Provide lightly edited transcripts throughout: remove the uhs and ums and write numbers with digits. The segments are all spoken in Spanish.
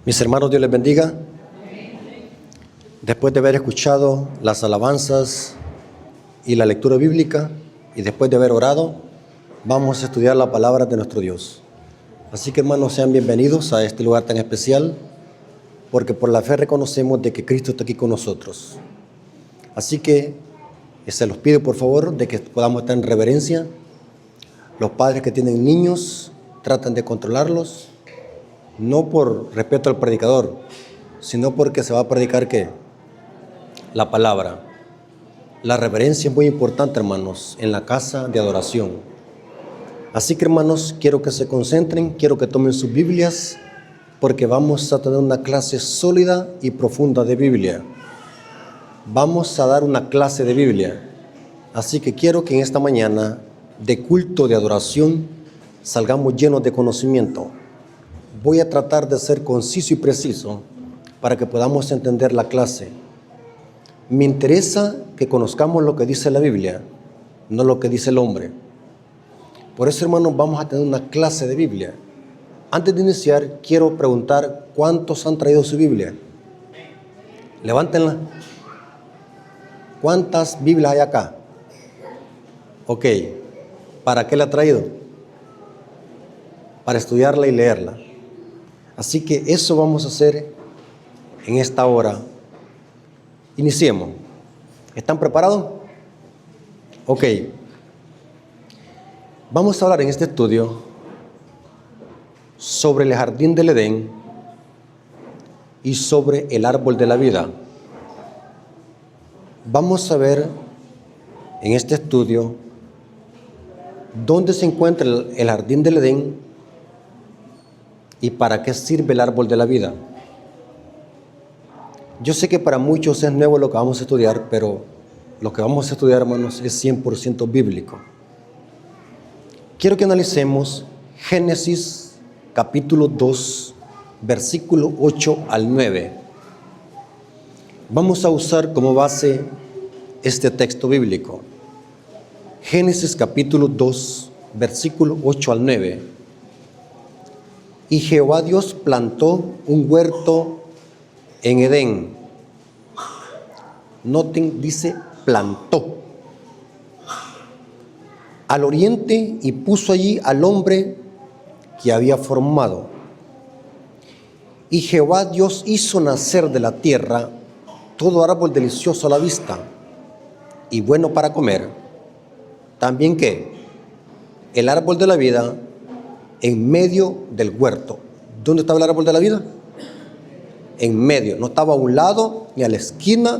Mis hermanos, Dios les bendiga. Después de haber escuchado las alabanzas y la lectura bíblica y después de haber orado, vamos a estudiar la palabra de nuestro Dios. Así que, hermanos, sean bienvenidos a este lugar tan especial, porque por la fe reconocemos de que Cristo está aquí con nosotros. Así que se los pido, por favor, de que podamos estar en reverencia. Los padres que tienen niños, tratan de controlarlos, no por respeto al predicador, sino porque se va a predicar ¿qué? La palabra. La reverencia es muy importante, hermanos, en la casa de adoración. Así que, hermanos, quiero que se concentren, quiero que tomen sus Biblias, porque vamos a tener una clase sólida y profunda de Biblia. Vamos a dar una clase de Biblia. Así que quiero que en esta mañana de culto de adoración salgamos llenos de conocimiento. Voy a tratar de ser conciso y preciso para que podamos entender la clase. Me interesa que conozcamos lo que dice la Biblia, no lo que dice el hombre. Por eso, hermanos, vamos a tener una clase de Biblia. Antes de iniciar, quiero preguntar, ¿cuántos han traído su Biblia? Levántenla. ¿Cuántas Biblias hay acá? Ok. ¿Para qué la ha traído? Para estudiarla y leerla. Así que eso vamos a hacer en esta hora. Iniciemos. ¿Están preparados? Ok. Vamos a hablar en este estudio sobre el jardín del Edén y sobre el árbol de la vida. Vamos a ver en este estudio dónde se encuentra el jardín del Edén y para qué sirve el árbol de la vida. Yo sé que para muchos es nuevo lo que vamos a estudiar, pero lo que vamos a estudiar, hermanos, es 100% bíblico. Quiero que analicemos Génesis capítulo 2, versículo 8 al 9. Vamos a usar como base este texto bíblico. Génesis capítulo 2, versículo 8 al 9. Y Jehová Dios plantó un huerto en Edén. Noten, dice plantó. Al oriente, y puso allí al hombre que había formado. Y Jehová Dios hizo nacer de la tierra todo árbol delicioso a la vista y bueno para comer. También ¿qué? El árbol de la vida en medio del huerto. ¿Dónde estaba el árbol de la vida? En medio. No estaba a un lado, ni a la esquina,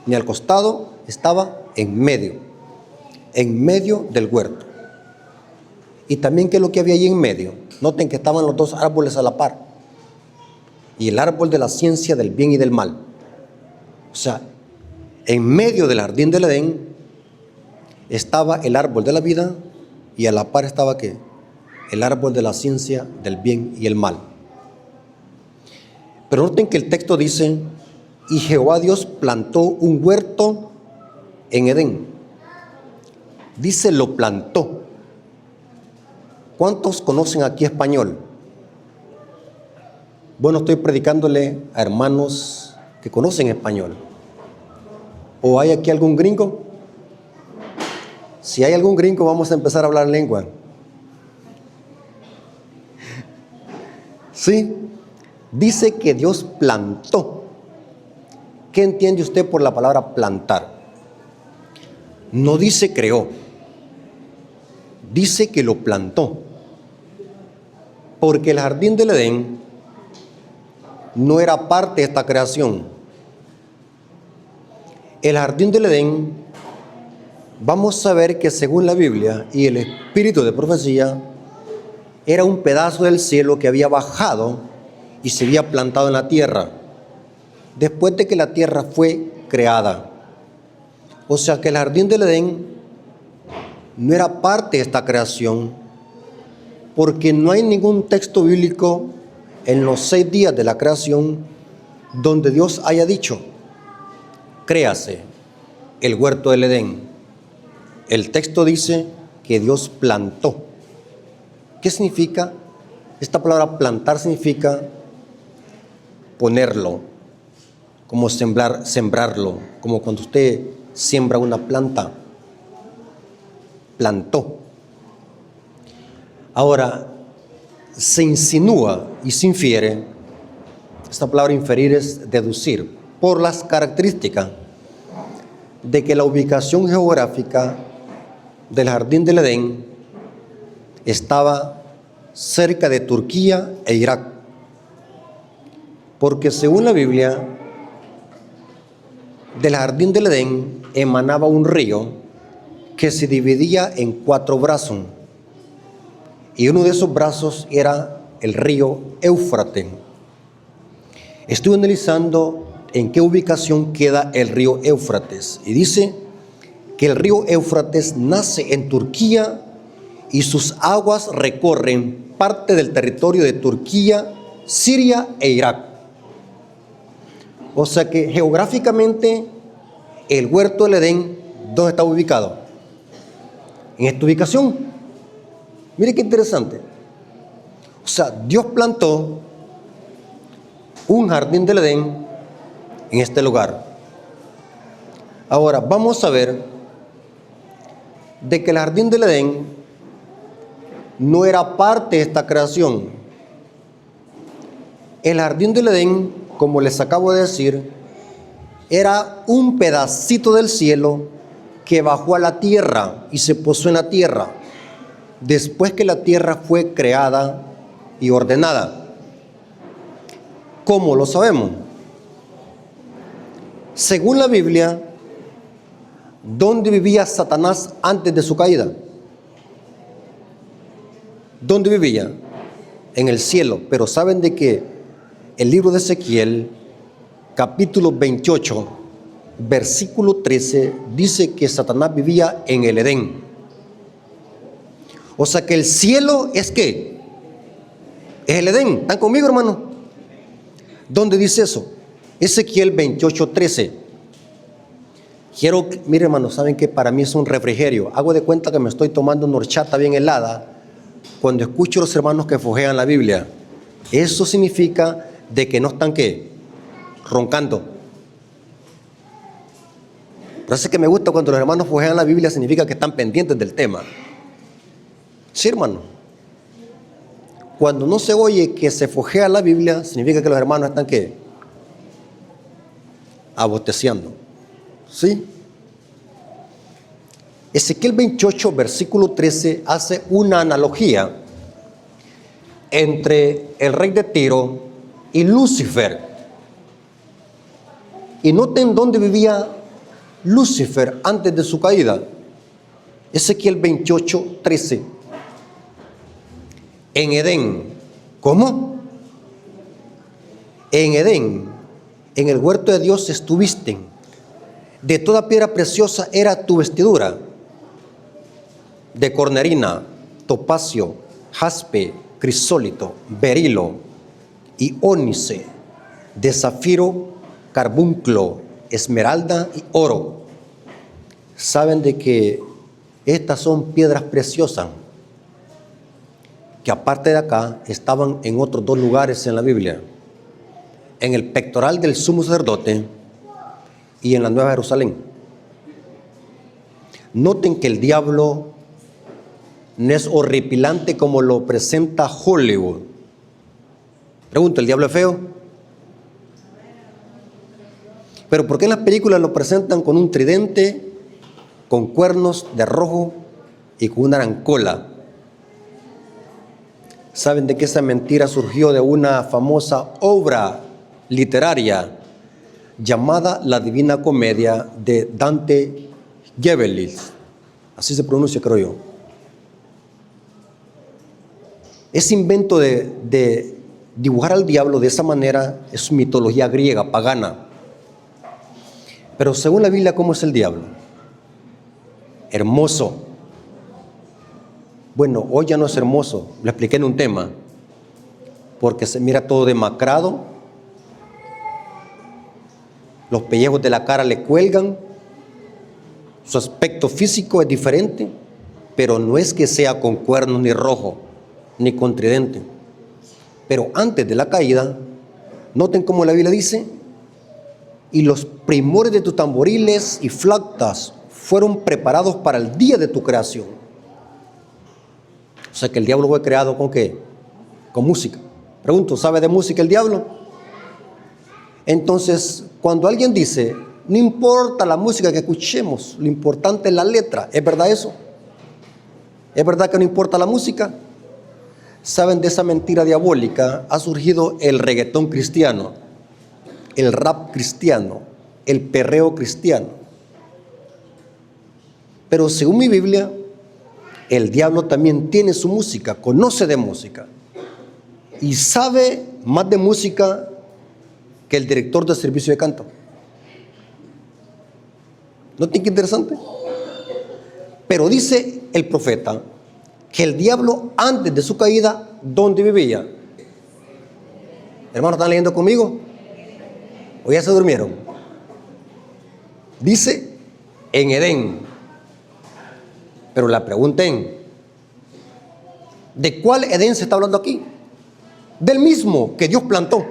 ni al costado. Estaba en medio. En medio del huerto. Y también ¿qué es lo que había allí en medio? Noten que estaban los dos árboles a la par. Y el árbol de la ciencia del bien y del mal. O sea, en medio del jardín del Edén estaba el árbol de la vida y a la par estaba ¿qué? El árbol de la ciencia del bien y el mal. Pero noten que el texto dice, y Jehová Dios plantó un huerto en Edén. Dice, lo plantó. ¿Cuántos conocen aquí español? Bueno, estoy predicándole a hermanos que conocen español. ¿O hay aquí algún gringo? Si hay algún gringo, vamos a empezar a hablar lengua. Sí, dice que Dios plantó. ¿Qué entiende usted por la palabra plantar? No dice creó, dice que lo plantó. Porque el jardín del Edén no era parte de esta creación. El jardín del Edén, vamos a ver que según la Biblia y el espíritu de profecía, era un pedazo del cielo que había bajado y se había plantado en la tierra, después de que la tierra fue creada. O sea que el jardín del Edén no era parte de esta creación, porque no hay ningún texto bíblico en los 6 días de la creación donde Dios haya dicho, créase el huerto del Edén. El texto dice que Dios plantó. ¿Qué significa? Esta palabra plantar significa ponerlo, como sembrarlo, como cuando usted siembra una planta, plantó. Ahora, se insinúa y se infiere, esta palabra inferir es deducir, por las características de que la ubicación geográfica del jardín del Edén estaba cerca de Turquía e Irak. Porque según la Biblia, del jardín del Edén emanaba un río que se dividía en 4 brazos. Y uno de esos brazos era el río Éufrates. Estuve analizando en qué ubicación queda el río Éufrates. Y dice que el río Éufrates nace en Turquía y sus aguas recorren parte del territorio de Turquía, Siria e Irak. O sea que geográficamente el huerto del Edén, ¿dónde está ubicado? En esta ubicación. Mire qué interesante. O sea, Dios plantó un jardín del Edén en este lugar. Ahora, vamos a ver de que el jardín del Edén no era parte de esta creación. El jardín del Edén, como les acabo de decir, era un pedacito del cielo que bajó a la tierra y se posó en la tierra, después que la tierra fue creada y ordenada. ¿Cómo lo sabemos? Según la Biblia, ¿dónde vivía Satanás antes de su caída? ¿Dónde vivía? En el cielo. Pero saben de que el libro de Ezequiel, capítulo 28, versículo 13, dice que Satanás vivía en el Edén. O sea que el cielo es ¿qué? Es el Edén. ¿Están conmigo, hermano? ¿Dónde dice eso? Ezequiel 28, 13. Mire, hermano, saben que para mí es un refrigerio. Hago de cuenta que me estoy tomando una horchata bien helada cuando escucho a los hermanos que fojean la Biblia. Eso significa de que no están ¿qué? Roncando. Parece que me gusta cuando los hermanos fojean la Biblia, significa que están pendientes del tema. Sí, hermano. Cuando no se oye que se fojea la Biblia, significa que los hermanos están ¿qué? Abosteciendo. ¿Sí? Ezequiel 28, versículo 13, hace una analogía entre el rey de Tiro y Lucifer. Y noten dónde vivía Lucifer antes de su caída. Ezequiel 28, 13. En Edén. ¿Cómo? En Edén, en el huerto de Dios estuviste. De toda piedra preciosa era tu vestidura, de cornerina, topacio, jaspe, crisólito, berilo y ónice, de zafiro, carbunclo, esmeralda y oro. Saben de que estas son piedras preciosas, que aparte de acá estaban en otros 2 lugares en la Biblia, en el pectoral del sumo sacerdote y en la Nueva Jerusalén. Noten que el diablo no es horripilante como lo presenta Hollywood. Pregunto, ¿el diablo es feo? Pero ¿por qué en las películas lo presentan con un tridente, con cuernos de rojo y con una arancola? ¿Saben de que esa mentira surgió de una famosa obra literaria llamada La Divina Comedia de Dante Alighieri? Así se pronuncia, creo yo. Ese invento de dibujar al diablo de esa manera es mitología griega, pagana. Pero según la Biblia, ¿cómo es el diablo? Hermoso. Bueno, hoy ya no es hermoso, lo expliqué en un tema, porque se mira todo demacrado, los pellejos de la cara le cuelgan, su aspecto físico es diferente, pero no es que sea con cuernos ni rojo, ni con tridente. Pero antes de la caída, Noten cómo la Biblia dice: y los primores de tus tamboriles y flautas fueron preparados para el día de tu creación. O sea que el diablo fue creado ¿con qué? Con música. Pregunto, ¿sabe de música el diablo? Entonces, cuando alguien dice, no importa la música que escuchemos, lo importante es la letra, ¿es verdad eso? ¿Es verdad que no importa la música? ¿Saben? De esa mentira diabólica ha surgido el reggaetón cristiano, el rap cristiano, el perreo cristiano. Pero según mi Biblia, el diablo también tiene su música, conoce de música y sabe más de música que el director de servicio de canto. ¿No tiene que interesante? Pero dice el profeta que el diablo antes de su caída, ¿dónde vivía? Hermanos, ¿están leyendo conmigo? ¿O ya se durmieron? Dice en Edén. Pero la pregunta es, ¿de cuál Edén se está hablando aquí? Del mismo que Dios plantó.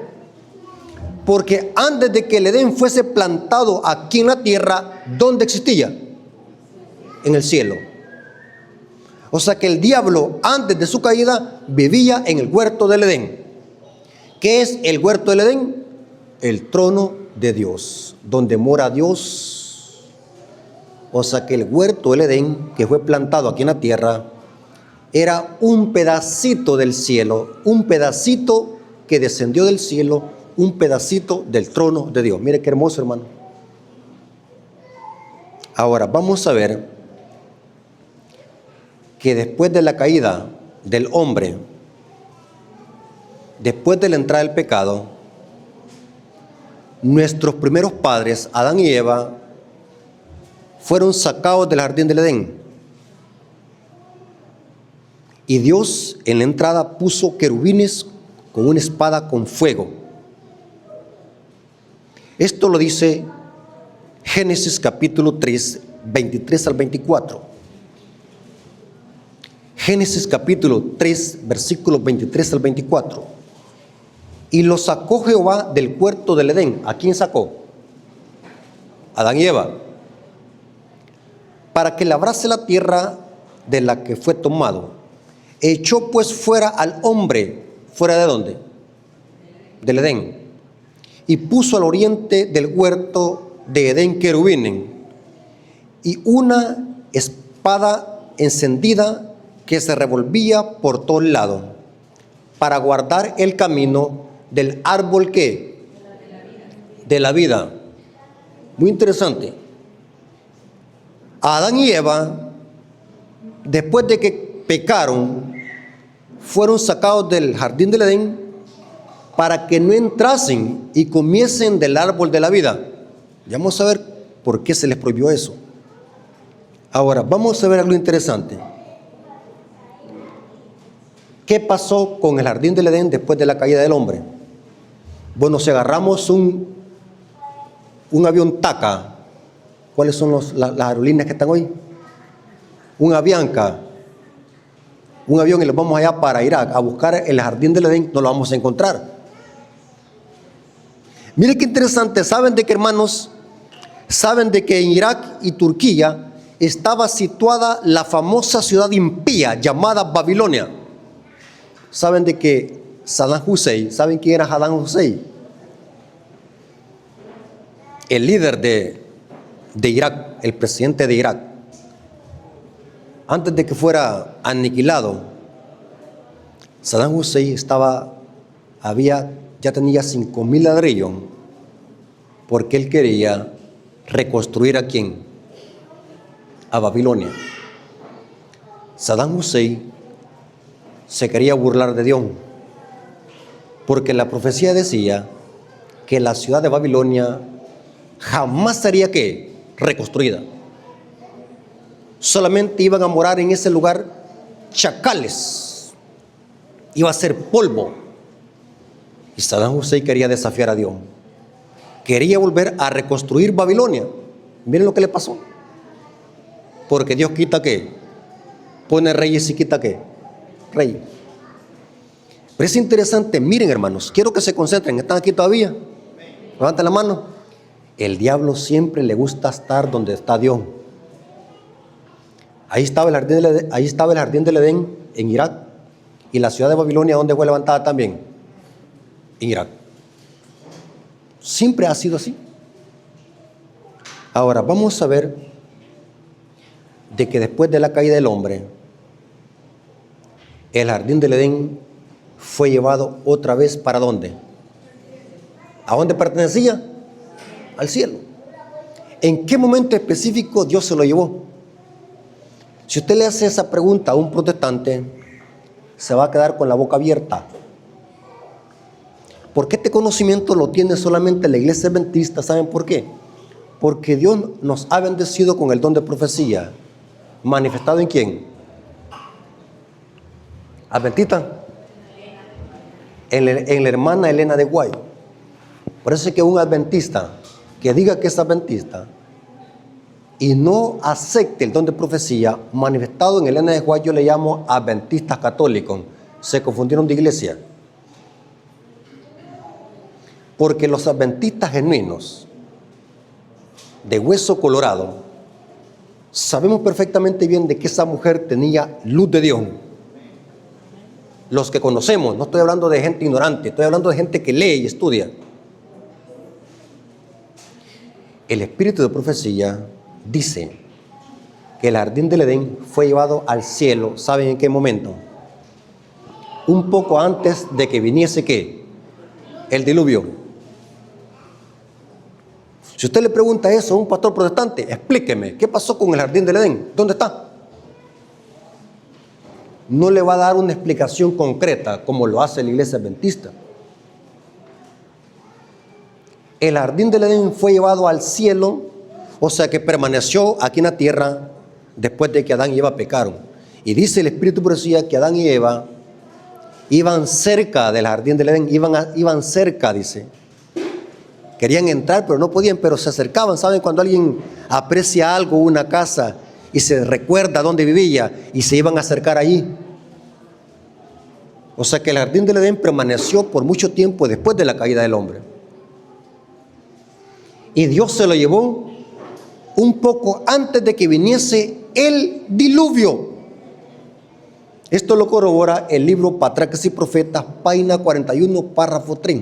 Porque antes de que el Edén fuese plantado aquí en la tierra, ¿dónde existía? En el cielo. O sea que el diablo antes de su caída vivía en el huerto del Edén. ¿Qué es el huerto del Edén? El trono de Dios, donde mora Dios. O sea que el huerto del Edén, que fue plantado aquí en la tierra, era un pedacito del cielo, un pedacito que descendió del cielo, un pedacito del trono de Dios. Mire qué hermoso, hermano. Ahora vamos a ver que después de la caída del hombre, después de la entrada del pecado, nuestros primeros padres, Adán y Eva, fueron sacados del jardín del Edén. Y Dios en la entrada puso querubines con una espada con fuego. Esto lo dice Génesis capítulo 3, 23 al 24. Génesis capítulo 3, versículos 23 al 24. Y lo sacó Jehová del huerto del Edén. ¿A quién sacó? Adán y Eva. Para que labrase la tierra de la que fue tomado. Echó pues fuera al hombre. ¿Fuera de dónde? Del Edén. Y puso al oriente del huerto de Edén querubines y una espada encendida que se revolvía por todos lados para guardar el camino del árbol que de la vida. Muy interesante. Adán y Eva, después de que pecaron, fueron sacados del jardín del Edén para que no entrasen y comiesen del árbol de la vida. Ya vamos a ver por qué se les prohibió eso. Ahora, vamos a ver algo interesante. ¿Qué pasó con el jardín del Edén después de la caída del hombre? Bueno, si agarramos un avión TACA, ¿cuáles son las aerolíneas que están hoy? Un Avianca, un avión, y los vamos allá para Irak a buscar el jardín del Edén, no lo vamos a encontrar. Miren qué interesante. ¿Saben de qué, hermanos? ¿Saben de que en Irak y Turquía estaba situada la famosa ciudad impía llamada Babilonia? ¿Saben de que Saddam Hussein, ¿saben quién era Saddam Hussein? El líder de Irak, el presidente de Irak. Antes de que fuera aniquilado, Saddam Hussein ya tenía 5,000 ladrillos, porque él quería reconstruir ¿a quién? A Babilonia. Saddam Hussein se quería burlar de Dios, porque la profecía decía que la ciudad de Babilonia jamás sería ¿qué? Reconstruida. Solamente iban a morar en ese lugar chacales, iba a ser polvo. Y Saddam Hussein quería desafiar a Dios, quería volver a reconstruir Babilonia. Miren lo que le pasó, porque Dios quita ¿qué? Pone reyes y quita ¿qué? Rey. Pero es interesante, miren hermanos, quiero que se concentren, ¿están aquí todavía? Levanten la mano. El diablo siempre le gusta estar donde está Dios. Ahí estaba el jardín del Edén en Irak. Y la ciudad de Babilonia, ¿dónde fue levantada también? En Irak. Siempre ha sido así. Ahora vamos a ver de que después de la caída del hombre, el jardín del Edén fue llevado otra vez ¿para dónde? ¿A dónde pertenecía? Al cielo. ¿En qué momento específico Dios se lo llevó? Si usted le hace esa pregunta a un protestante, se va a quedar con la boca abierta. Porque este conocimiento lo tiene solamente la iglesia adventista. ¿Saben por qué? Porque Dios nos ha bendecido con el don de profecía. ¿Manifestado en quién? ¿Adventista? En la hermana Elena de White. Por eso es que un adventista que diga que es adventista y no acepte el don de profecía manifestado en Elena de White, yo le llamo adventistas católicos. Se confundieron de iglesia. Porque los adventistas genuinos, de hueso colorado, sabemos perfectamente bien de que esa mujer tenía luz de Dios. Los que conocemos, no estoy hablando de gente ignorante, estoy hablando de gente que lee y estudia. El espíritu de profecía dice que el jardín del Edén fue llevado al cielo. ¿Saben en qué momento? Un poco antes de que viniese ¿qué? El diluvio. Si usted le pregunta eso a un pastor protestante, explíqueme, ¿qué pasó con el jardín del Edén? ¿Dónde está? No le va a dar una explicación concreta como lo hace la iglesia adventista. El jardín del Edén fue llevado al cielo, o sea que permaneció aquí en la tierra después de que Adán y Eva pecaron. Y dice el espíritu de profecía que Adán y Eva iban cerca del jardín del Edén, iban cerca, dice. Querían entrar, pero no podían, pero se acercaban. ¿Saben? Cuando alguien aprecia algo, una casa, y se recuerda dónde vivía, y se iban a acercar allí. O sea que el jardín del Edén permaneció por mucho tiempo después de la caída del hombre. Y Dios se lo llevó un poco antes de que viniese el diluvio. Esto lo corrobora el libro Patriarcas y Profetas, página 41, párrafo 3.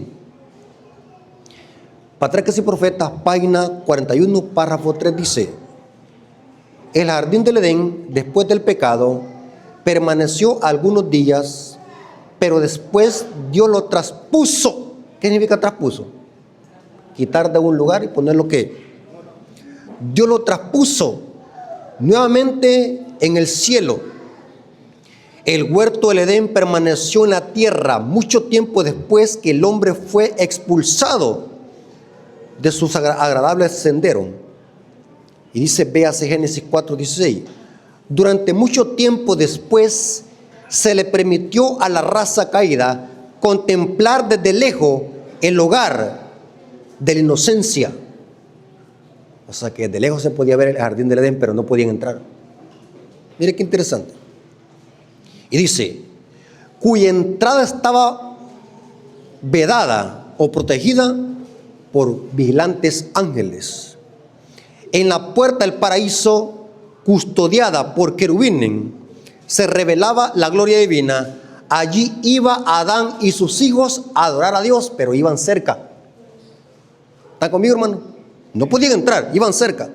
Patriarcas y Profetas, página 41, párrafo 3 dice: el jardín del Edén, después del pecado, permaneció algunos días, pero después Dios lo traspuso. ¿Qué significa traspuso? Quitar de un lugar y ponerlo ¿qué? Dios lo traspuso nuevamente en el cielo. El huerto del Edén permaneció en la tierra mucho tiempo después que el hombre fue expulsado de sus agradables senderos. Y dice, véase Génesis 4:16. Durante mucho tiempo después se le permitió a la raza caída contemplar desde lejos el hogar de la inocencia. O sea que de lejos se podía ver el jardín del Edén, pero no podían entrar. Mire qué interesante. Y dice, cuya entrada estaba vedada o protegida por vigilantes ángeles. En la puerta del paraíso, custodiada por querubines, se revelaba la gloria divina. Allí iba Adán y sus hijos a adorar a Dios, pero iban cerca. ¿Están conmigo, hermano? No podían entrar, iban cerca.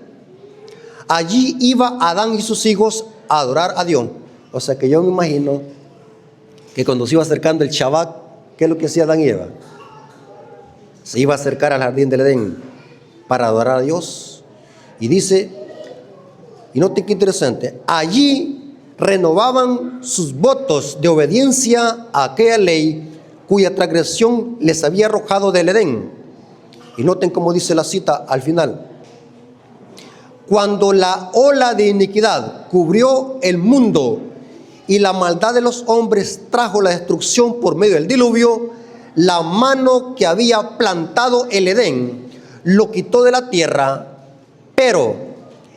Allí iba Adán y sus hijos a adorar a Dios. O sea que yo me imagino que cuando se iba acercando el Shabbat, ¿qué es lo que hacía Adán y Eva? Se iba a acercar al jardín del Edén para adorar a Dios. Y dice, y noten qué interesante, allí renovaban sus votos de obediencia a aquella ley cuya transgresión les había arrojado del Edén. Y noten cómo dice la cita al final. Cuando la ola de iniquidad cubrió el mundo y la maldad de los hombres trajo la destrucción por medio del diluvio, la mano que había plantado el Edén lo quitó de la tierra, pero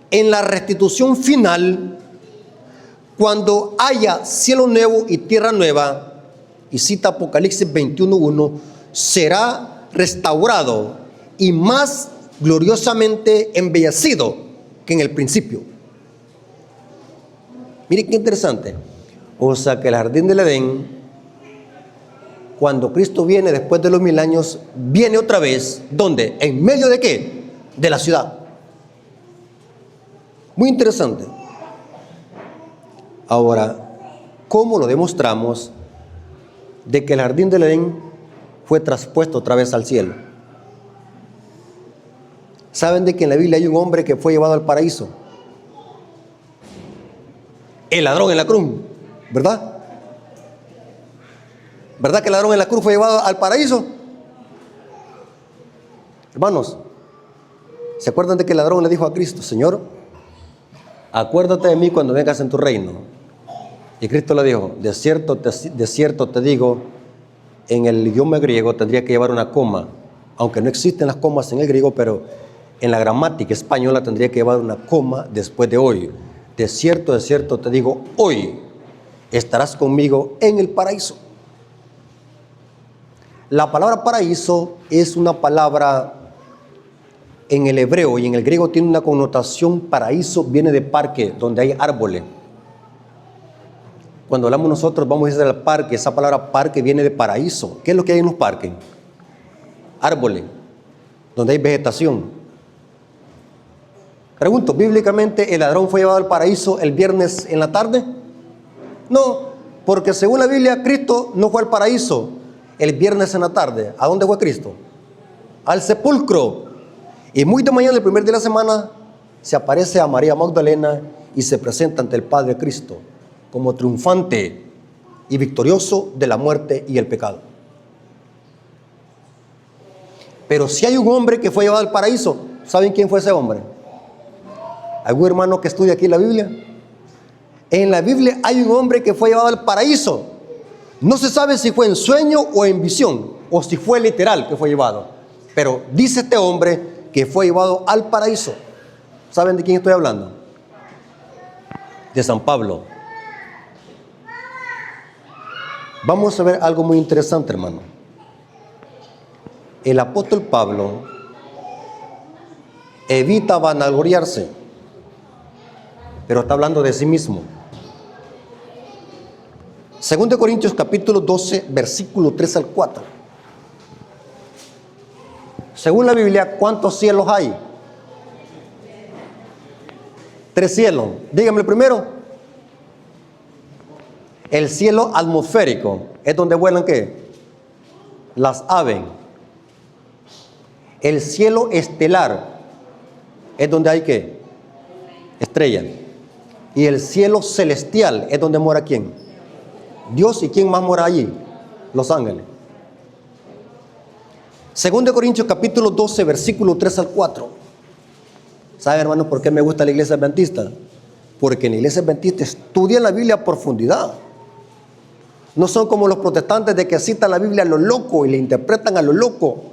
en la restitución final, cuando haya cielo nuevo y tierra nueva, y cita Apocalipsis 21:1, será restaurado y más gloriosamente embellecido que en el principio. Mire qué interesante. O sea que el jardín del Edén, cuando Cristo viene después de los 1000 años, viene otra vez, ¿dónde? ¿En medio de qué? De la ciudad. Muy interesante. Ahora, ¿cómo lo demostramos de que el jardín del Edén fue traspuesto otra vez al cielo? ¿Saben de que en la Biblia hay un hombre que fue llevado al paraíso? El ladrón en la cruz, ¿verdad? ¿Verdad que el ladrón en la cruz fue llevado al paraíso? Hermanos, ¿se acuerdan de que el ladrón le dijo a Cristo: Señor, acuérdate de mí cuando vengas en tu reino? Y Cristo le dijo: de cierto te digo, en el idioma griego tendría que llevar una coma, aunque no existen las comas en el griego, pero en la gramática española tendría que llevar una coma después de hoy. De cierto te digo, hoy estarás conmigo en el paraíso. La palabra paraíso es una palabra en el hebreo y en el griego tiene una connotación. Paraíso viene de parque, donde hay árboles. Cuando hablamos nosotros, vamos a decir al parque, esa palabra parque viene de paraíso. ¿Qué es lo que hay en los parques? Árboles, donde hay vegetación. Pregunto, bíblicamente, ¿el ladrón fue llevado al paraíso el viernes en la tarde? No, porque según la Biblia, Cristo no fue al paraíso el viernes en la tarde. ¿A dónde fue Cristo? Al sepulcro. Y muy de mañana, el primer día de la semana, se aparece a María Magdalena y se presenta ante el Padre Cristo como triunfante y victorioso de la muerte y el pecado. Pero si hay un hombre que fue llevado al paraíso, ¿saben quién fue ese hombre? ¿Algún hermano que estudia aquí la Biblia? En la Biblia hay un hombre que fue llevado al paraíso. No se sabe si fue en sueño o en visión, o si fue literal que fue llevado. Pero dice este hombre que fue llevado al paraíso. ¿Saben de quién estoy hablando? De San Pablo. Vamos a ver algo muy interesante, hermano. El apóstol Pablo evita vanagloriarse, pero está hablando de sí mismo. 2 Corintios capítulo 12, versículo 3 al 4. Según la Biblia, ¿cuántos cielos hay? 3 cielos. Dígame el primero. El cielo atmosférico es donde vuelan ¿qué? Las aves. El cielo estelar es donde hay ¿qué? Estrellas. Y el cielo celestial es donde mora ¿quién? Dios. ¿Y quién más mora allí? Los ángeles. 2 Corintios capítulo 12, versículo 3 al 4. ¿Saben, hermanos, por qué me gusta la iglesia adventista? Porque en la iglesia adventista estudian la Biblia a profundidad. No son como los protestantes de que citan la Biblia a lo loco y la interpretan a lo loco.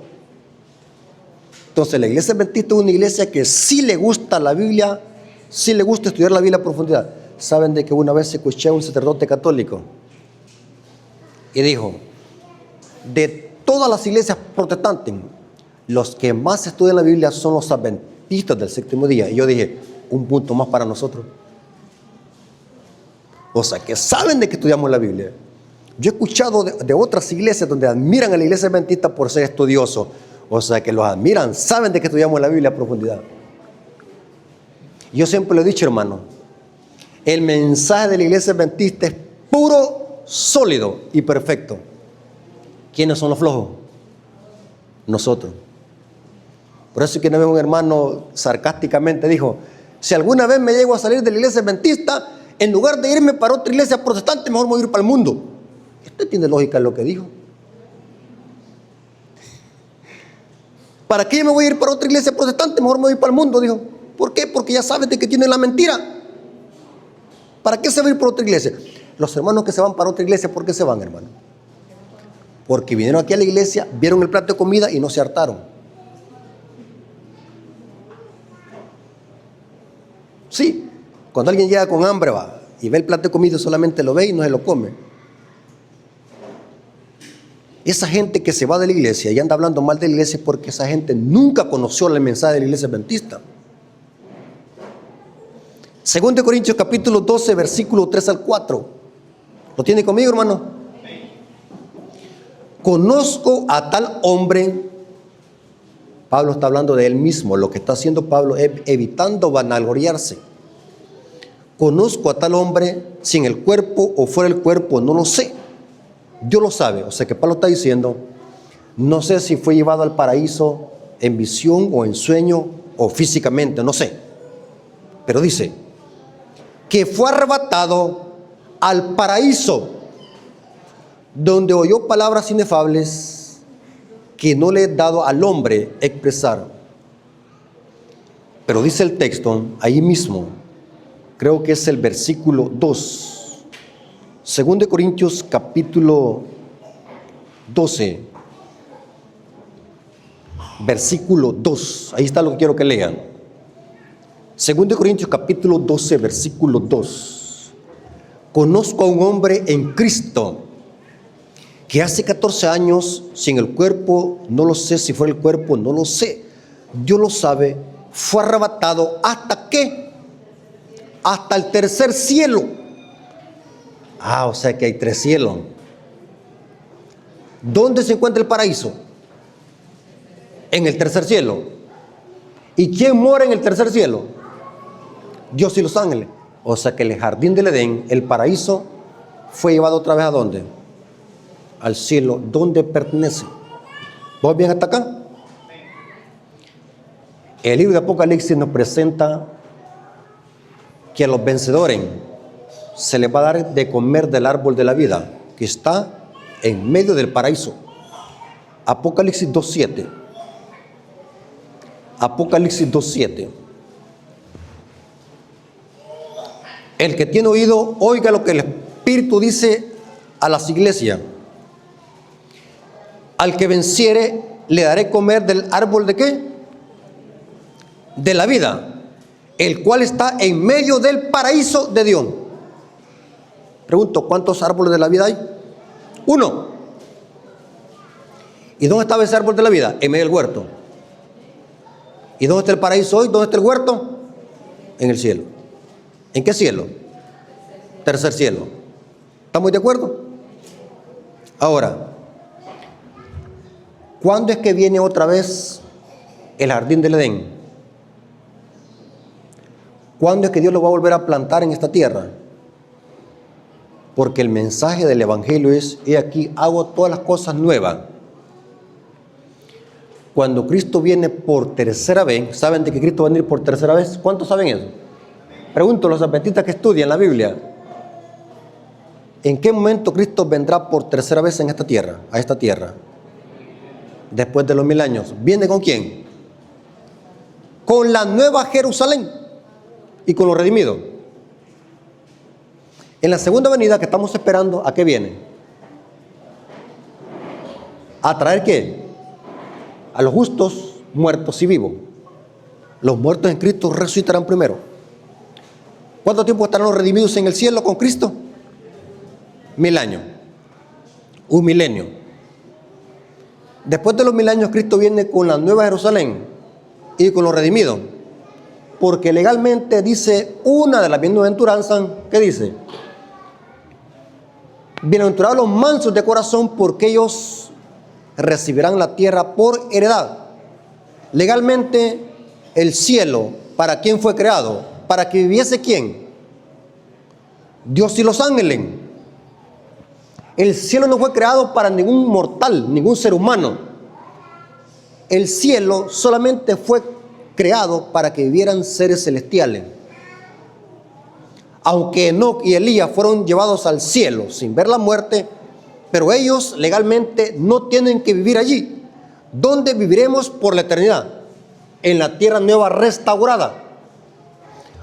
Entonces la iglesia adventista es una iglesia que sí le gusta la Biblia, sí le gusta estudiar la Biblia a profundidad. ¿Saben de que una vez escuché a un sacerdote católico y dijo: de todas las iglesias protestantes, los que más estudian la Biblia son los adventistas del séptimo día? Y yo dije: un punto más para nosotros. O sea, que saben de que estudiamos la Biblia. Yo he escuchado de otras iglesias donde admiran a la iglesia adventista por ser estudiosos. O sea, que los admiran, saben de que estudiamos la Biblia a profundidad. Yo siempre lo he dicho, hermano, el mensaje de la iglesia adventista es puro, sólido y perfecto. ¿Quiénes son los flojos? Nosotros. Por eso es que una vez un hermano sarcásticamente dijo: si alguna vez me llego a salir de la iglesia adventista, en lugar de irme para otra iglesia protestante, mejor me voy a ir para el mundo. Esto tiene lógica en lo que dijo. ¿Para qué me voy a ir para otra iglesia protestante? Mejor me voy para el mundo, dijo. ¿Por qué? Porque ya sabes de que tienen la mentira. ¿Para qué se va a ir por otra iglesia? Los hermanos que se van para otra iglesia, ¿por qué se van, hermano? Porque vinieron aquí a la iglesia, vieron el plato de comida y no se hartaron. Sí, cuando alguien llega con hambre va y ve el plato de comida, solamente lo ve y no se lo come. Esa gente que se va de la iglesia y anda hablando mal de la iglesia porque esa gente nunca conoció el mensaje de la iglesia adventista. 2 Corintios capítulo 12, versículo 3 al 4. ¿Lo tiene conmigo, hermano? Conozco a tal hombre. Pablo está hablando de él mismo. Lo que está haciendo Pablo es evitando vanagloriarse. Conozco a tal hombre, si en el cuerpo o fuera del cuerpo, no lo sé. Dios lo sabe. O sea que Pablo está diciendo, no sé si fue llevado al paraíso en visión o en sueño o físicamente, no sé. Pero dice que fue arrebatado al paraíso, donde oyó palabras inefables que no le he dado al hombre expresar. Pero dice el texto, ahí mismo, creo que es el versículo 2. 2 Corintios capítulo 12, versículo 2. Ahí está lo que quiero que lean. 2 Corintios capítulo 12, versículo 2. Conozco a un hombre en Cristo que hace 14 años, si en el cuerpo, no lo sé, si fue el cuerpo, no lo sé, Dios lo sabe, fue arrebatado ¿hasta qué? Hasta el tercer cielo. O sea que hay 3 cielos. ¿Dónde se encuentra el paraíso? En el tercer cielo. ¿Y quién mora en el tercer cielo? Dios y los ángeles. O sea que el jardín del Edén, el paraíso, fue llevado otra vez ¿a dónde? Al cielo, donde pertenece. ¿Vos bien hasta acá? El libro de Apocalipsis nos presenta que a los vencedores se les va a dar de comer del árbol de la vida, que está en medio del paraíso. Apocalipsis 2.7. Apocalipsis 2.7. El que tiene oído, oiga lo que el Espíritu dice a las iglesias. Al que venciere, le daré comer del árbol ¿de qué? De la vida, el cual está en medio del paraíso de Dios. Pregunto, ¿cuántos árboles de la vida hay? 1. ¿Y dónde estaba ese árbol de la vida? En medio del huerto. ¿Y dónde está el paraíso hoy? ¿Dónde está el huerto? En el cielo. ¿En qué cielo? Tercer cielo. ¿Estamos de acuerdo? Ahora, ¿cuándo es que viene otra vez el jardín del Edén? ¿Cuándo es que Dios lo va a volver a plantar en esta tierra? Porque el mensaje del Evangelio es, he aquí, hago todas las cosas nuevas. Cuando Cristo viene por tercera vez, ¿saben de que Cristo va a venir por tercera vez? ¿Cuántos saben eso? Pregunto a los adventistas que estudian la Biblia, ¿en qué momento Cristo vendrá por tercera vez en esta tierra, a esta tierra? Después de los 1000 años. ¿Viene con quién? Con la nueva Jerusalén y con los redimidos. En la segunda venida que estamos esperando, ¿a qué viene? ¿A traer qué? A los justos, muertos y vivos. Los muertos en Cristo resucitarán primero. ¿Cuánto tiempo estarán los redimidos en el cielo con Cristo? 1000 años. 1 milenio. Después de los 1000 años, Cristo viene con la nueva Jerusalén y con los redimidos. Porque legalmente dice una de las bienaventuranzas, ¿qué dice? Bienaventurados los mansos de corazón, porque ellos recibirán la tierra por heredad. Legalmente, el cielo, ¿para quién fue creado? ¿Para que viviese quién? Dios y los ángeles. El cielo no fue creado para ningún mortal, ningún ser humano. El cielo solamente fue creado para que vivieran seres celestiales. Aunque Enoc y Elías fueron llevados al cielo sin ver la muerte, pero ellos legalmente no tienen que vivir allí. ¿Dónde viviremos por la eternidad? En la tierra nueva restaurada.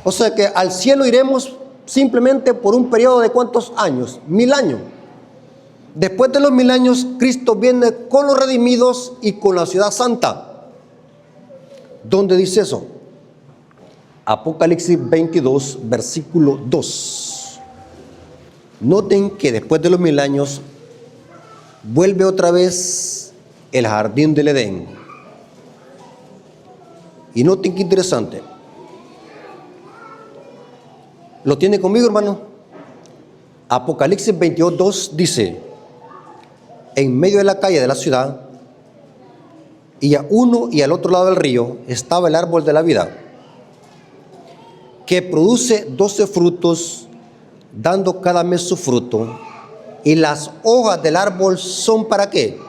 O sea que al cielo iremos simplemente por un periodo de ¿cuántos años? 1000 años. Después de los 1000 años, Cristo viene con los redimidos y con la ciudad santa. ¿Dónde dice eso? Apocalipsis 22, versículo 2. Noten que después de los 1000 años, vuelve otra vez el jardín del Edén. Y noten qué interesante. ¿Lo tiene conmigo, hermano? Apocalipsis 22:2 dice: en medio de la calle de la ciudad, y a uno y al otro lado del río, estaba el árbol de la vida, que produce 12 frutos, dando cada mes su fruto. Y las hojas del árbol son ¿para qué?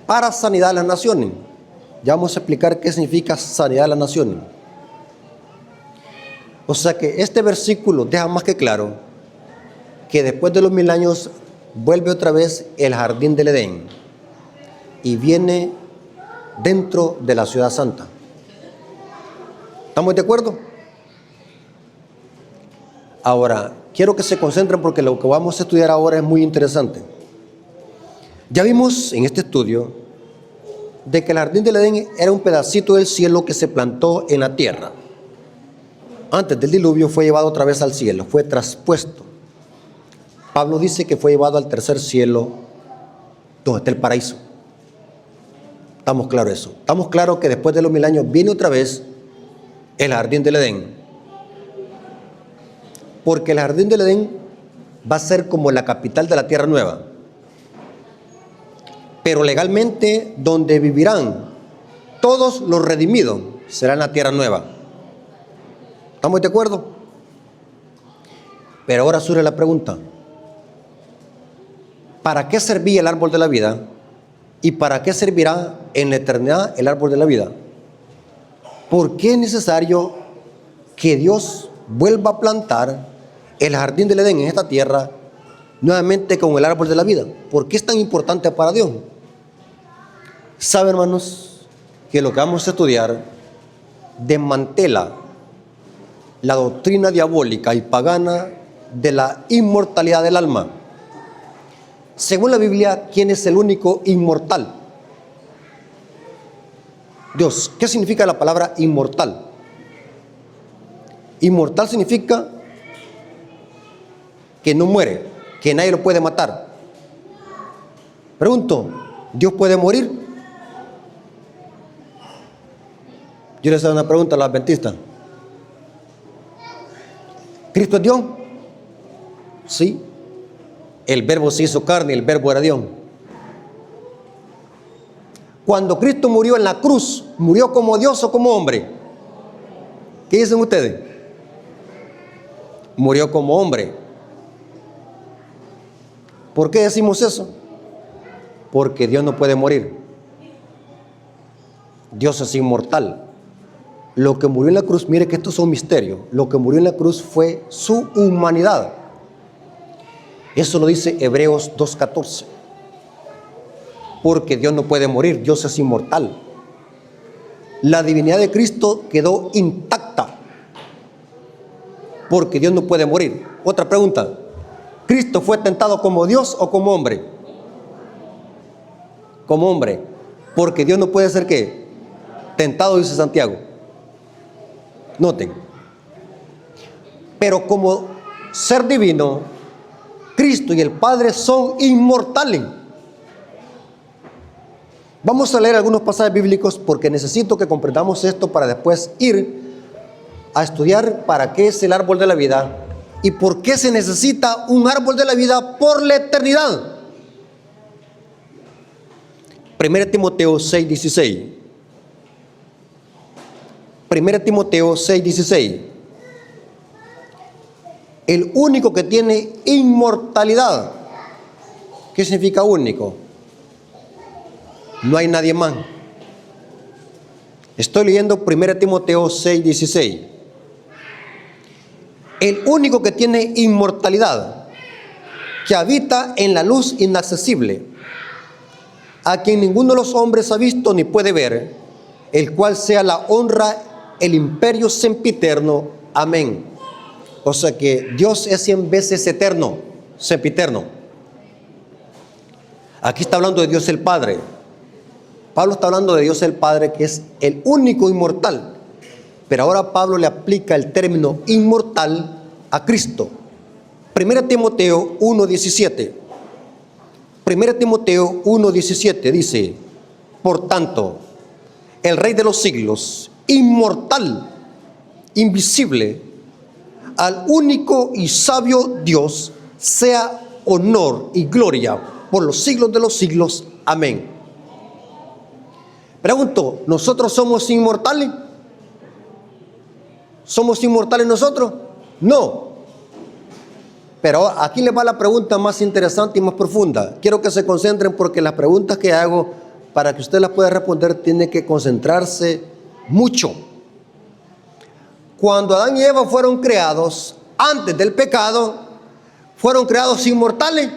Para sanidad de las naciones. Ya vamos a explicar qué significa sanidad de las naciones. O sea que este versículo deja más que claro que después de los 1000 años vuelve otra vez el jardín del Edén y viene dentro de la ciudad santa. ¿Estamos de acuerdo? Ahora, quiero que se concentren porque lo que vamos a estudiar ahora es muy interesante. Ya vimos en este estudio de que el jardín del Edén era un pedacito del cielo que se plantó en la tierra. Antes del diluvio fue llevado otra vez al cielo, fue traspuesto. Pablo dice que fue llevado al tercer cielo, donde está el paraíso. Estamos claros de eso. Estamos claros que después de los 1000 años viene otra vez el jardín del Edén. Porque el jardín del Edén va a ser como la capital de la tierra nueva. Pero legalmente donde vivirán todos los redimidos será en la tierra nueva. ¿Estamos de acuerdo? Pero ahora surge la pregunta: ¿para qué servía el árbol de la vida? ¿Y para qué servirá en la eternidad el árbol de la vida? ¿Por qué es necesario que Dios vuelva a plantar el jardín del Edén en esta tierra nuevamente con el árbol de la vida? ¿Por qué es tan importante para Dios? ¿Saben, hermanos, que lo que vamos a estudiar desmantela la doctrina diabólica y pagana de la inmortalidad del alma? Según la Biblia, ¿quién es el único inmortal? Dios. ¿Qué significa la palabra inmortal? Inmortal significa que no muere, que nadie lo puede matar. Pregunto, ¿Dios puede morir? Yo les hago una pregunta a los adventistas. ¿Cristo es Dios? Sí. El verbo se hizo carne y el verbo era Dios. Cuando Cristo murió en la cruz, ¿murió como Dios o como hombre? ¿Qué dicen ustedes? Murió como hombre. ¿Por qué decimos eso? Porque Dios no puede morir. Dios es inmortal. Lo que murió en la cruz, mire que esto es un misterio. Lo que murió en la cruz fue su humanidad. Eso lo dice Hebreos 2:14. Porque Dios no puede morir, Dios es inmortal. La divinidad de Cristo quedó intacta, porque Dios no puede morir. Otra pregunta: ¿Cristo fue tentado como Dios o como hombre? Como hombre, porque Dios no puede ser ¿qué? Tentado, dice Santiago. Noten. Pero como ser divino, Cristo y el Padre son inmortales. Vamos a leer algunos pasajes bíblicos porque necesito que comprendamos esto para después ir a estudiar para qué es el árbol de la vida y por qué se necesita un árbol de la vida por la eternidad. 1 Timoteo 6:16. 1 Timoteo 6:16. El único que tiene inmortalidad. ¿Qué significa único? No hay nadie más. Estoy leyendo 1 Timoteo 6:16. El único que tiene inmortalidad, que habita en la luz inaccesible, a quien ninguno de los hombres ha visto ni puede ver, el cual sea la honra, el imperio sempiterno. Amén. O sea que Dios es 100 veces eterno, sempiterno. Aquí está hablando de Dios el Padre. Pablo está hablando de Dios el Padre, que es el único inmortal. Pero ahora Pablo le aplica el término inmortal a Cristo. 1 Timoteo 1:17. 1 Timoteo 1:17 dice: por tanto, el Rey de los siglos, inmortal, invisible, al único y sabio Dios, sea honor y gloria por los siglos de los siglos. Amén. Pregunto, ¿nosotros somos inmortales? ¿Somos inmortales nosotros? No. Pero aquí les va la pregunta más interesante y más profunda. Quiero que se concentren, porque las preguntas que hago, para que usted las pueda responder, tiene que concentrarse mucho. Cuando Adán y Eva fueron creados, antes del pecado, ¿fueron creados inmortales?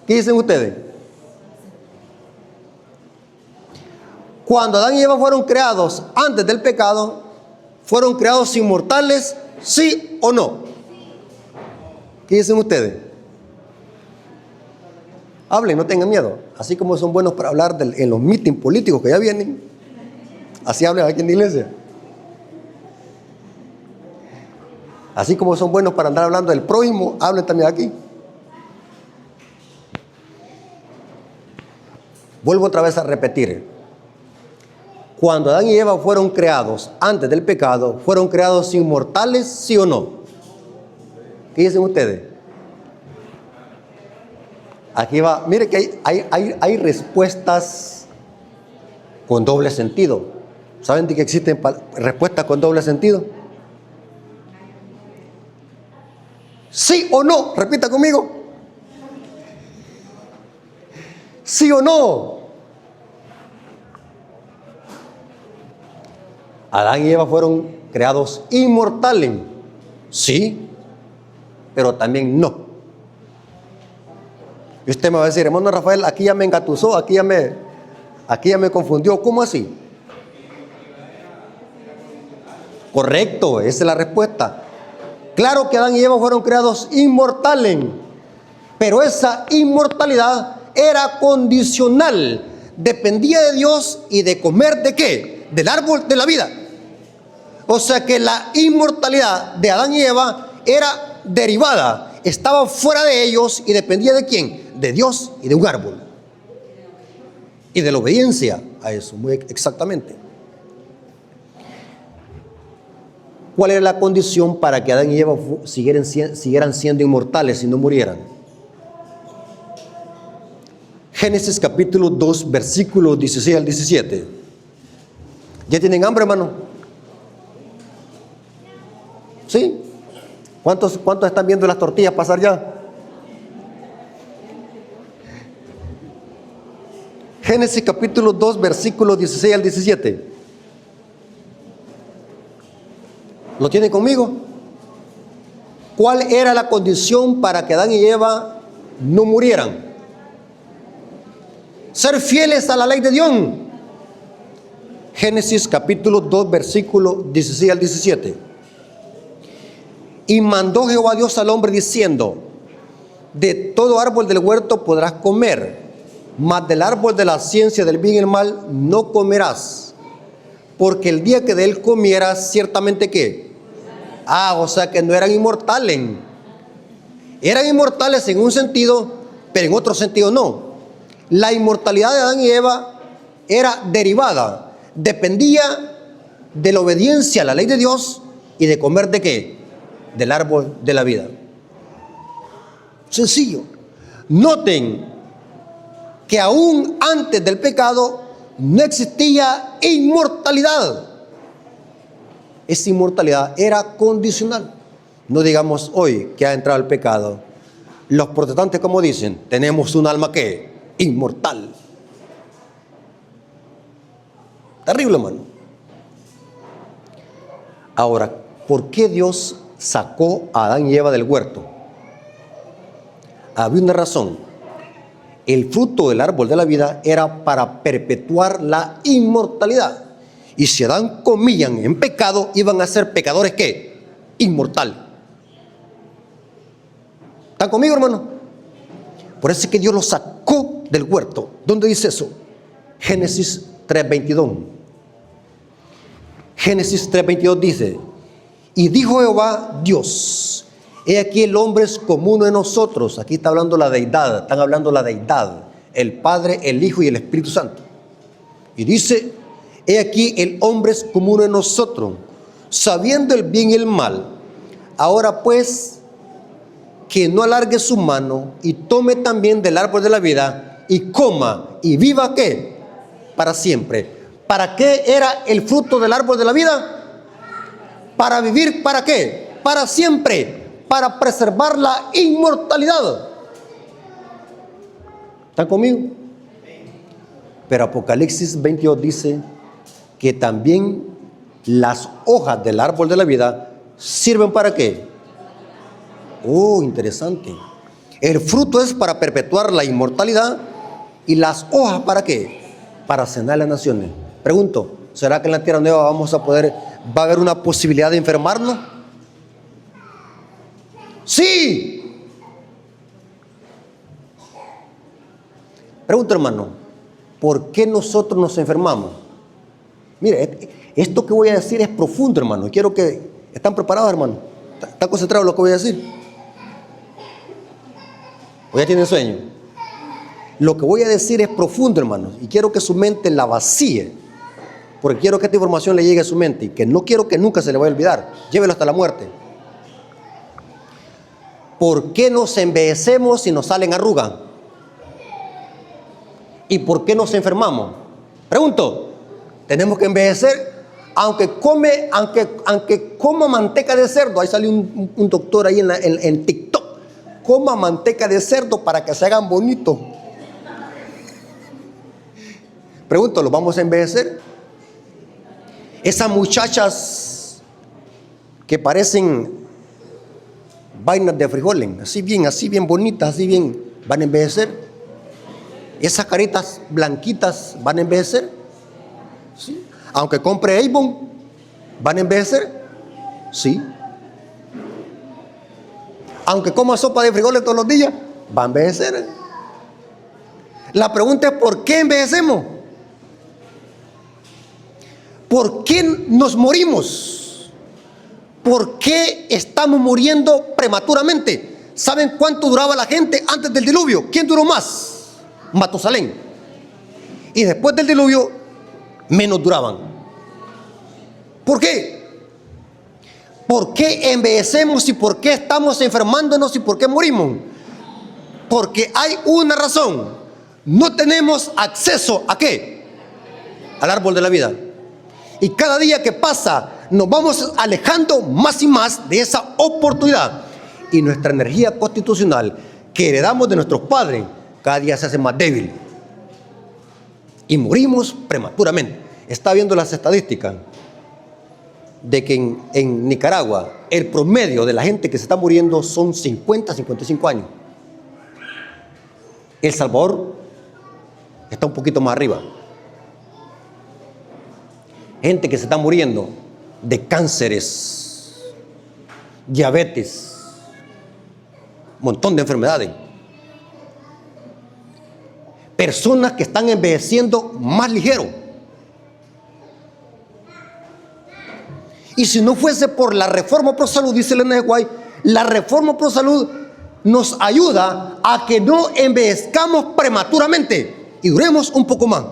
¿Qué dicen ustedes? Cuando Adán y Eva fueron creados antes del pecado, ¿fueron creados inmortales? ¿Sí o no? ¿Qué dicen ustedes? Hablen, no tengan miedo. Así como son buenos para hablar en los mítines políticos que ya vienen, así hablan aquí en la iglesia. Así como son buenos para andar hablando del prójimo, hablen también aquí. Vuelvo otra vez a repetir. Cuando Adán y Eva fueron creados antes del pecado, ¿fueron creados inmortales, sí o no? ¿Qué dicen ustedes? Aquí va, mire que hay respuestas con doble sentido. ¿Saben de que existen respuestas con doble sentido? ¿Sí o no? Repita conmigo. ¿Sí o no? Adán y Eva fueron creados inmortales. Sí, pero también no. Y usted me va a decir: hermano Rafael, aquí ya me engatusó, aquí ya me confundió. ¿Cómo así? Correcto, esa es la respuesta. Claro que Adán y Eva fueron creados inmortales, pero esa inmortalidad era condicional. Dependía de Dios y de comer ¿de qué? Del árbol de la vida. O sea que la inmortalidad de Adán y Eva era derivada, estaba fuera de ellos y dependía ¿de quién? De Dios y de un árbol. Y de la obediencia a eso, muy exactamente. ¿Cuál era la condición para que Adán y Eva siguieran siendo inmortales y no murieran? Génesis capítulo 2, versículos 16 al 17. ¿Ya tienen hambre, hermano? ¿Sí? ¿Cuántos están viendo las tortillas pasar ya? Génesis capítulo 2, versículos 16 al 17. ¿Lo tienen conmigo? ¿Cuál era la condición para que Adán y Eva no murieran? Ser fieles a la ley de Dios. Génesis capítulo 2, versículos 16 al 17. Y mandó Jehová Dios al hombre diciendo: de todo árbol del huerto podrás comer, mas del árbol de la ciencia del bien y el mal no comerás, porque el día que de él comieras, ciertamente ¿qué? O sea que no eran inmortales. Eran inmortales en un sentido, pero en otro sentido no. La inmortalidad de Adán y Eva era derivada, dependía de la obediencia a la ley de Dios y de comer ¿de qué? Del árbol de la vida. Sencillo. Noten que aún antes del pecado no existía inmortalidad. Esa inmortalidad era condicional. No digamos hoy que ha entrado el pecado. Los protestantes, como dicen, tenemos un alma que inmortal. Terrible, hermano. Ahora, ¿por qué Dios sacó a Adán y Eva del huerto? Había una razón. El fruto del árbol de la vida era para perpetuar la inmortalidad. Y si Adán comían en pecado, iban a ser pecadores ¿qué? Inmortal. ¿Están conmigo, hermano? Por eso es que Dios los sacó del huerto. ¿Dónde dice eso? Génesis 3:22. Génesis 3:22 dice: y dijo Jehová Dios: He aquí el hombre es como uno de nosotros. Aquí está hablando la deidad, están hablando la deidad, el Padre, el Hijo y el Espíritu Santo. Y dice, he aquí el hombre es como uno de nosotros, sabiendo el bien y el mal. Ahora pues, que no alargue su mano y tome también del árbol de la vida y coma y viva, ¿qué? Para siempre. ¿Para qué era el fruto del árbol de la vida? Para vivir, ¿para qué? Para siempre, para preservar la inmortalidad. ¿Están conmigo? Pero Apocalipsis 22 dice que también las hojas del árbol de la vida sirven ¿para qué? Oh, interesante. El fruto es para perpetuar la inmortalidad y las hojas ¿para qué? Para cenar las naciones. Pregunto, ¿será que en la tierra nueva va a haber una posibilidad de enfermarnos? Sí. Pregunto, hermano, ¿por qué nosotros nos enfermamos? Mire, esto que voy a decir es profundo, hermano. Quiero que... ¿Están preparados, hermano? ¿Están concentrados en lo que voy a decir? ¿O ya tienen sueño? Lo que voy a decir es profundo, hermano. Y quiero que su mente la vacíe. Porque quiero que esta información le llegue a su mente. Y que no quiero que nunca se le vaya a olvidar. Llévelo hasta la muerte. ¿Por qué nos envejecemos y nos salen arrugas? ¿Y por qué nos enfermamos? Pregunto, tenemos que envejecer, aunque coma manteca de cerdo. Ahí salió un doctor ahí en TikTok. Coma manteca de cerdo para que se hagan bonitos. Pregunto, ¿los vamos a envejecer? Esas muchachas que parecen vainas de frijoles, así bien bonitas, así bien, ¿van a envejecer? Esas caritas blanquitas, ¿van a envejecer? ¿Sí? Aunque compre Avon, ¿van a envejecer? Sí. Aunque coma sopa de frijoles todos los días, ¿va a envejecer? La pregunta es, ¿por qué envejecemos? ¿Por qué nos morimos? ¿Por qué estamos muriendo prematuramente? ¿Saben cuánto duraba la gente antes del diluvio? ¿Quién duró más? Matusalén. Y después del diluvio, menos duraban. ¿Por qué? ¿Por qué envejecemos y por qué estamos enfermándonos y por qué morimos? Porque hay una razón. No tenemos acceso ¿a qué? Al árbol de la vida. Y cada día que pasa nos vamos alejando más y más de esa oportunidad. Y nuestra energía constitucional que heredamos de nuestros padres cada día se hace más débil. Y morimos prematuramente. Está viendo las estadísticas de que en Nicaragua el promedio de la gente que se está muriendo son 50, 55 años. El Salvador está un poquito más arriba. Gente que se está muriendo de cánceres, diabetes, un montón de enfermedades. Personas que están envejeciendo más ligero. Y si no fuese por la reforma pro salud, dice Elena de Guay, la reforma pro salud nos ayuda a que no envejezcamos prematuramente y duremos un poco más.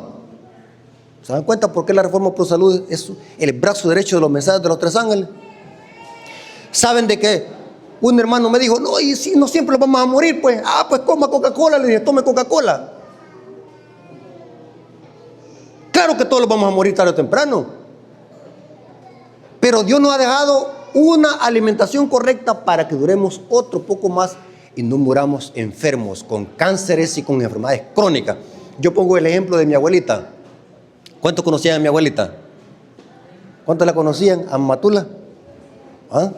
¿Se dan cuenta por qué la reforma pro salud es el brazo derecho de los mensajes de los tres ángeles? ¿Saben de qué? Un hermano me dijo, no, y si no siempre vamos a morir, pues coma Coca-Cola. Le dije, tome Coca-Cola. Claro que todos los vamos a morir tarde o temprano. Pero Dios nos ha dejado una alimentación correcta para que duremos otro poco más y no muramos enfermos con cánceres y con enfermedades crónicas. Yo pongo el ejemplo de mi abuelita. ¿Cuántos conocían a mi abuelita? ¿Cuántos la conocían? ¿A Matula? ¿Ah?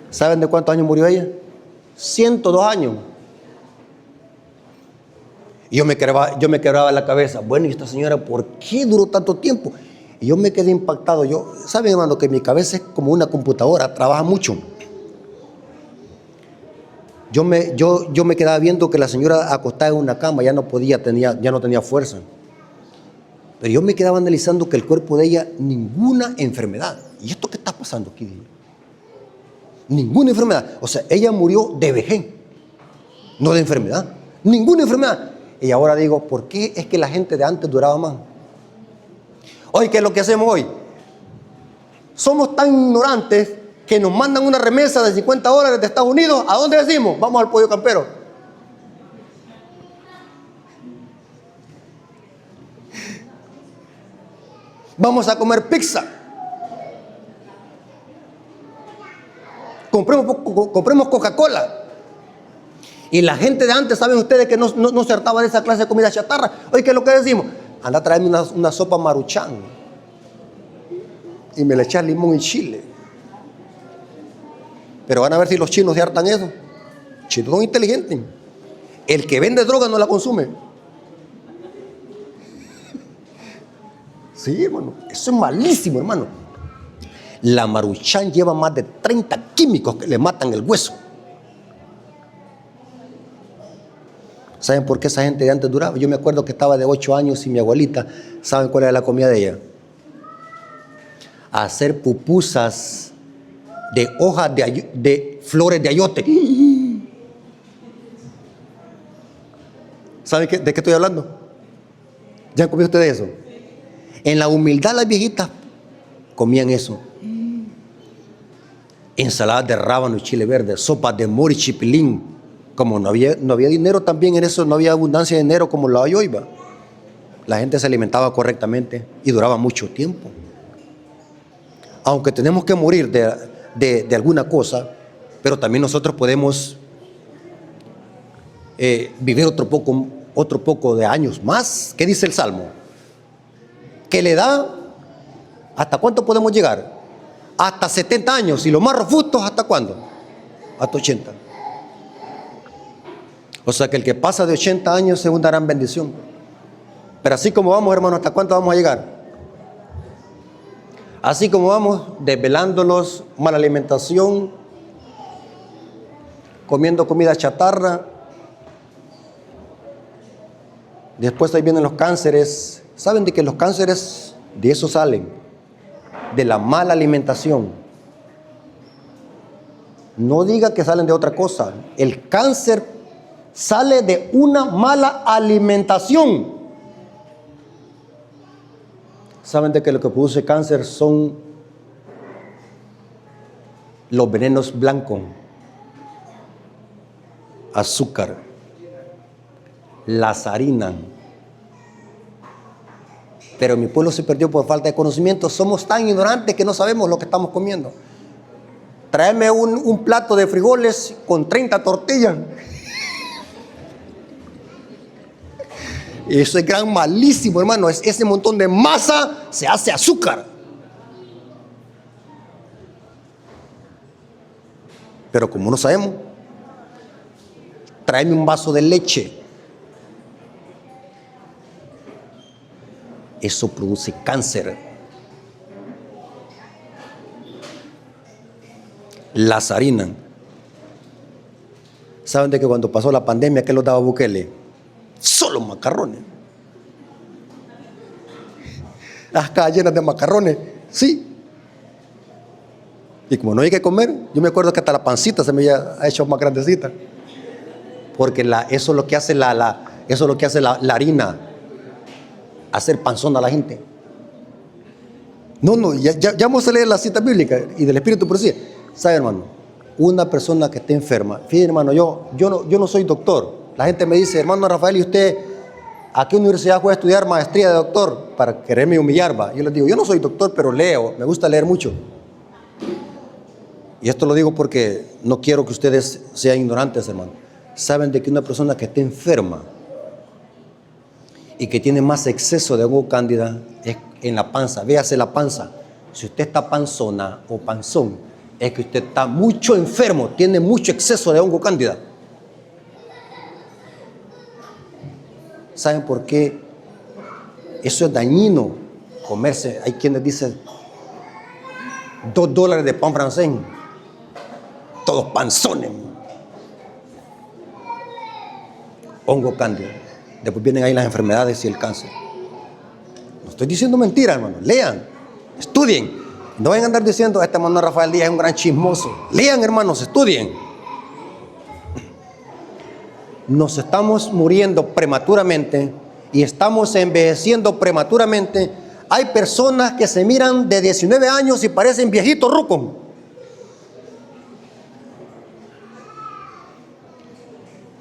¿Saben de cuántos años murió ella? 102 años. Y yo me quebraba la cabeza. Bueno, ¿y esta señora por qué duró tanto tiempo? Y yo me quedé impactado. ¿Saben, hermano, que mi cabeza es como una computadora? Trabaja mucho. Yo me quedaba viendo que la señora acostada en una cama ya no tenía fuerza. Pero yo me quedaba analizando que el cuerpo de ella, ninguna enfermedad. ¿Y esto qué está pasando aquí? Ninguna enfermedad. O sea, ella murió de vejez, no de enfermedad. Ninguna enfermedad. Y ahora digo, ¿por qué es que la gente de antes duraba más? Hoy, ¿qué es lo que hacemos hoy? Somos tan ignorantes que nos mandan una remesa de $50 de Estados Unidos. ¿A dónde decimos? Vamos al Pollo Campero. Vamos a comer pizza. Compremos Coca-Cola. Y la gente de antes, ¿saben ustedes que no se hartaba de esa clase de comida chatarra? Hoy, ¿qué es lo que decimos? Anda a traerme una sopa Maruchan y me le echas limón y chile. Pero van a ver si los chinos se hartan eso. Los chinos son inteligentes. El que vende droga no la consume. Sí, hermano, eso es malísimo, hermano. La Maruchan lleva más de 30 químicos que le matan el hueso. ¿Saben por qué esa gente de antes duraba? Yo me acuerdo que estaba de 8 años y mi abuelita, ¿saben cuál era la comida de ella? Hacer pupusas de hojas de flores de ayote. ¿Saben de qué estoy hablando? ¿Ya han comido ustedes eso? En la humildad las viejitas comían eso. Ensaladas de rábano y chile verde, sopas de mora y chipilín. Como no había dinero también en eso, no había abundancia de dinero como lo hay hoy, ¿va? La gente se alimentaba correctamente y duraba mucho tiempo. Aunque tenemos que morir de alguna cosa, pero también nosotros podemos vivir otro poco de años más. ¿Qué dice el Salmo? Que le da, ¿hasta cuánto podemos llegar? Hasta 70 años. Y los más robustos, ¿hasta cuándo? Hasta 80. O sea que el que pasa de 80 años es una gran bendición. Pero así como vamos, hermanos, ¿hasta cuánto vamos a llegar? Así como vamos, desvelándolos, mala alimentación, comiendo comida chatarra. Después ahí vienen los cánceres. ¿Saben de que los cánceres de eso salen? De la mala alimentación. No diga que salen de otra cosa. El cáncer sale de una mala alimentación. ¿Saben de que lo que produce cáncer son los venenos blancos? Azúcar, las harinas. Pero mi pueblo se perdió por falta de conocimiento. Somos tan ignorantes que no sabemos lo que estamos comiendo. Tráeme un plato de frijoles con 30 tortillas. Eso es gran malísimo, hermano. Ese montón de masa se hace azúcar. Pero como no sabemos, tráeme un vaso de leche. Eso produce cáncer. Las harinas. ¿Saben de que cuando pasó la pandemia, qué los daba Bukele? Solo macarrones. Las calles llenas de macarrones, sí. Y como no hay que comer, yo me acuerdo que hasta la pancita se me ha hecho más grandecita. Porque eso es lo que hace la harina, hacer panzón a la gente. Ya vamos a leer la cita bíblica y del Espíritu por sí. ¿Sabe, hermano? Una persona que esté enferma. Fíjate, hermano, yo no soy doctor. La gente me dice, hermano Rafael, ¿y usted a qué universidad fue a estudiar maestría de doctor? Para quererme humillar, va. Yo les digo, yo no soy doctor, pero leo, me gusta leer mucho. Y esto lo digo porque no quiero que ustedes sean ignorantes, hermano. Saben de que una persona que esté enferma y que tiene más exceso de hongo cándida es en la panza. Véase la panza. Si usted está panzona o panzón, es que usted está mucho enfermo, tiene mucho exceso de hongo cándida. ¿Saben por qué? Eso es dañino comerse. Hay quienes dicen $2 de pan francés. Todos panzones. Hongo cándida. Después vienen ahí las enfermedades y el cáncer. No estoy diciendo mentira, hermano. Lean, estudien. No vayan a andar diciendo, este hermano Rafael Díaz es un gran chismoso. Lean, hermanos, estudien. Nos estamos muriendo prematuramente y estamos envejeciendo prematuramente. Hay personas que se miran de 19 años y parecen viejitos rucos.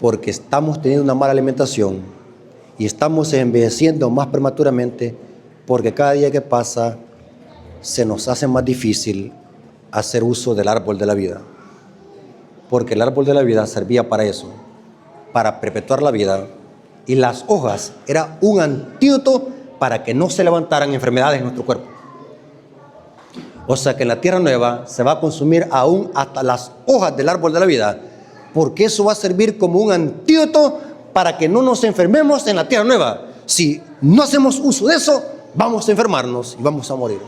Porque estamos teniendo una mala alimentación y estamos envejeciendo más prematuramente, porque cada día que pasa se nos hace más difícil hacer uso del árbol de la vida. Porque el árbol de la vida servía para eso, para perpetuar la vida, y las hojas era un antídoto para que no se levantaran enfermedades en nuestro cuerpo. O sea que en la tierra nueva se va a consumir aún hasta las hojas del árbol de la vida, porque eso va a servir como un antídoto para que no nos enfermemos en la tierra nueva. Si no hacemos uso de eso, vamos a enfermarnos y vamos a morir.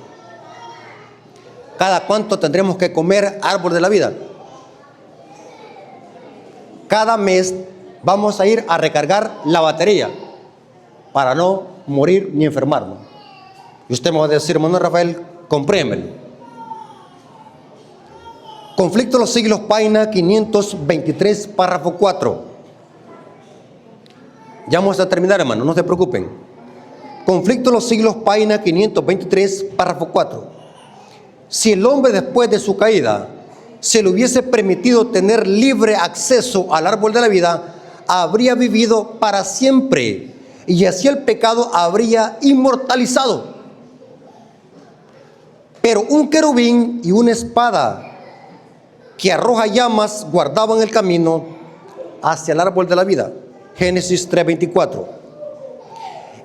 ¿Cada cuánto tendremos que comer árbol de la vida? Cada mes vamos a ir a recargar la batería para no morir ni enfermarnos. Y usted me va a decir, hermano Rafael, comprémelo. Conflicto de los siglos, página 523, párrafo 4. Ya vamos a terminar, hermano, no se preocupen. Conflicto de los siglos, página 523, párrafo 4. Si el hombre después de su caída se le hubiese permitido tener libre acceso al árbol de la vida, habría vivido para siempre y así el pecado habría inmortalizado. Pero un querubín y una espada que arroja llamas guardaban el camino hacia el árbol de la vida. Génesis 3:24.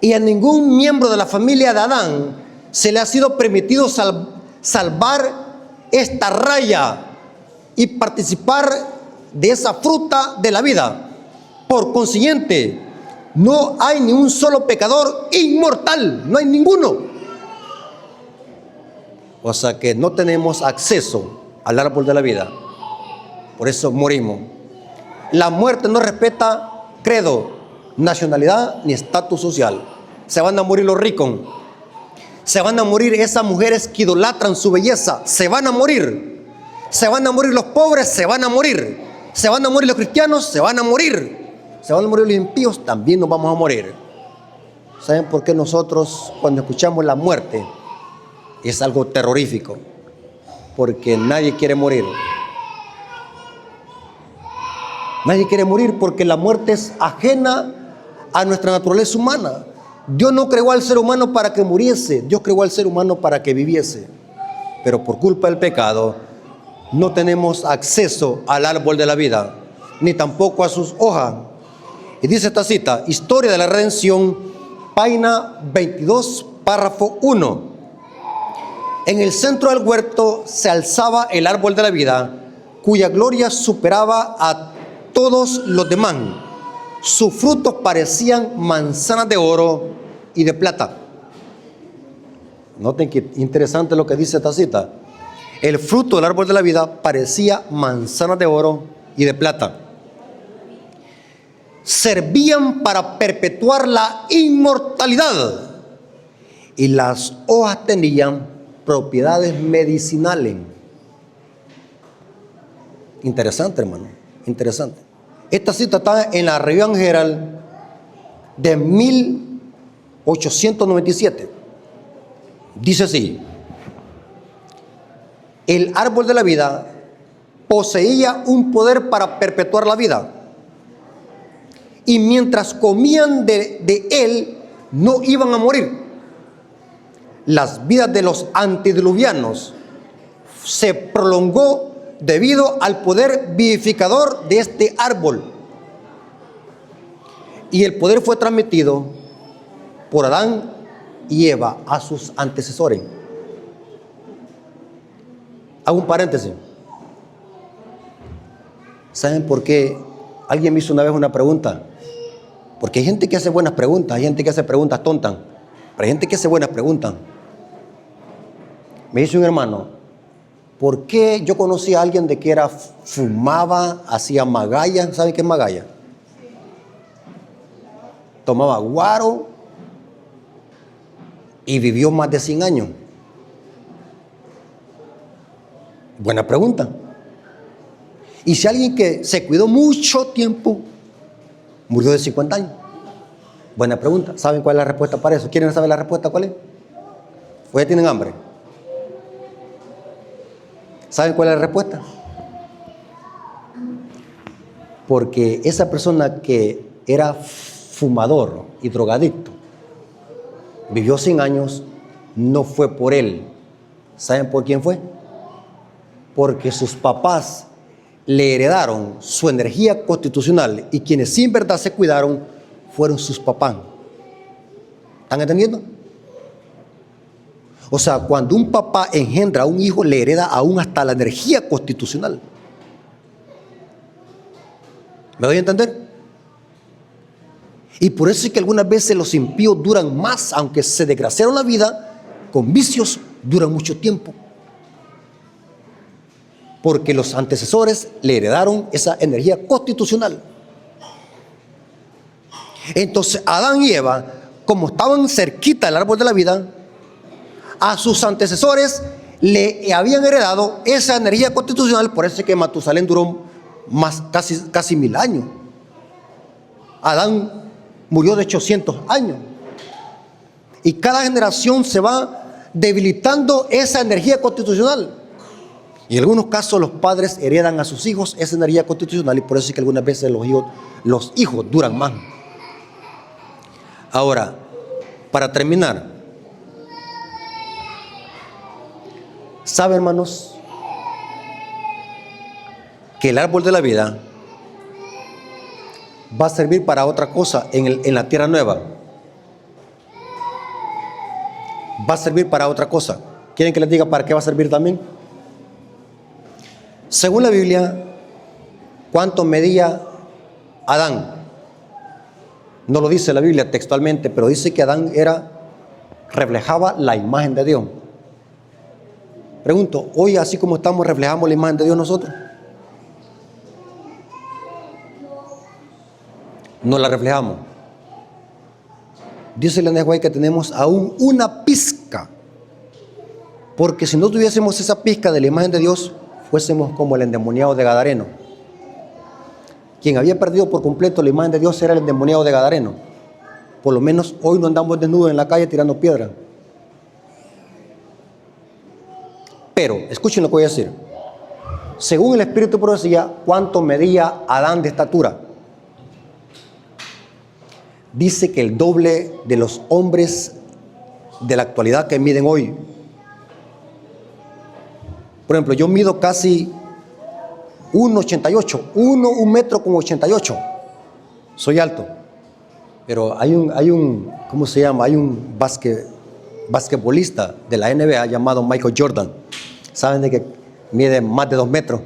Y a ningún miembro de la familia de Adán se le ha sido permitido salvar esta raya y participar de esa fruta de la vida. Por consiguiente, no hay ni un solo pecador inmortal, no hay ninguno. O sea que no tenemos acceso al árbol de la vida. Por eso morimos. La muerte no respeta credo, nacionalidad ni estatus social. Se van a morir los ricos. Se van a morir esas mujeres que idolatran su belleza. Se van a morir. Se van a morir los pobres. Se van a morir. Se van a morir los cristianos. Se van a morir. Se van a morir los impíos. También nos vamos a morir. ¿Saben por qué nosotros cuando escuchamos la muerte es algo terrorífico? Porque nadie quiere morir. Nadie quiere morir porque la muerte es ajena a nuestra naturaleza humana. Dios no creó al ser humano para que muriese. Dios creó al ser humano para que viviese. Pero por culpa del pecado no tenemos acceso al árbol de la vida, ni tampoco a sus hojas. Y dice esta cita, Historia de la Redención, página 22, párrafo 1. En el centro del huerto se alzaba el árbol de la vida, cuya gloria superaba a todos los demás. Sus frutos parecían manzanas de oro y de plata. Noten que interesante lo que dice esta cita. El fruto del árbol de la vida parecía manzanas de oro y de plata. Servían para perpetuar la inmortalidad y las hojas tenían propiedades medicinales. Interesante, hermano, interesante. Esta cita está en la Revista Herald de 1897. Dice así: el árbol de la vida poseía un poder para perpetuar la vida, y mientras comían de él no iban a morir. Las vidas de los antediluvianos se prolongó debido al poder vivificador de este árbol. Y el poder fue transmitido por Adán y Eva a sus antecesores. Hago un paréntesis. ¿Saben por qué? Alguien me hizo una vez una pregunta. Porque hay gente que hace buenas preguntas, hay gente que hace preguntas tontas, pero hay gente que hace buenas preguntas. Me dice un hermano, ¿por qué yo conocí a alguien de que fumaba, hacía magalla? ¿Saben qué es magalla? Tomaba guaro y vivió más de 100 años. Buena pregunta. Y si alguien que se cuidó mucho tiempo murió de 50 años. Buena pregunta. ¿Saben cuál es la respuesta para eso? ¿Quieren saber la respuesta cuál es? ¿O ya tienen hambre? ¿Saben cuál es la respuesta? Porque esa persona que era fumador y drogadicto vivió 100 años, no fue por él. ¿Saben por quién fue? Porque sus papás le heredaron su energía constitucional y quienes sin verdad se cuidaron fueron sus papás. ¿Están entendiendo? O sea, cuando un papá engendra a un hijo, le hereda aún hasta la energía constitucional. ¿Me doy a entender? Y por eso es que algunas veces los impíos duran más, aunque se desgraciaron la vida, con vicios duran mucho tiempo. Porque los antecesores le heredaron esa energía constitucional. Entonces Adán y Eva, como estaban cerquita del árbol de la vida, a sus antecesores le habían heredado esa energía constitucional. Por eso es que Matusalén duró casi 1000 años. Adán murió de 800 años. Y cada generación se va debilitando esa energía constitucional. Y en algunos casos los padres heredan a sus hijos esa energía constitucional, y por eso es que algunas veces los hijos duran más. Ahora, para terminar, ¿saben, hermanos, que el árbol de la vida va a servir para otra cosa en la tierra nueva? Va a servir para otra cosa. ¿Quieren que les diga para qué va a servir también? Según la Biblia, ¿cuánto medía Adán? No lo dice la Biblia textualmente, pero dice que Adán reflejaba la imagen de Dios. Pregunto, hoy así como estamos, ¿reflejamos la imagen de Dios nosotros? No la reflejamos. Dice el NSY que tenemos aún una pizca, porque si no tuviésemos esa pizca de la imagen de Dios, fuésemos como el endemoniado de Gadareno. Quien había perdido por completo la imagen de Dios era el endemoniado de Gadareno. Por lo menos hoy no andamos desnudos en la calle tirando piedras. Pero, escuchen lo que voy a decir. Según el Espíritu de Profecía, ¿cuánto medía Adán de estatura? Dice que el doble de los hombres de la actualidad que miden hoy. Por ejemplo, yo mido casi 1,88, 1 metro con 88. Soy alto. Pero hay un ¿cómo se llama? Hay un basquetbolista de la NBA llamado Michael Jordan. ¿Saben de que mide más de 2 metros?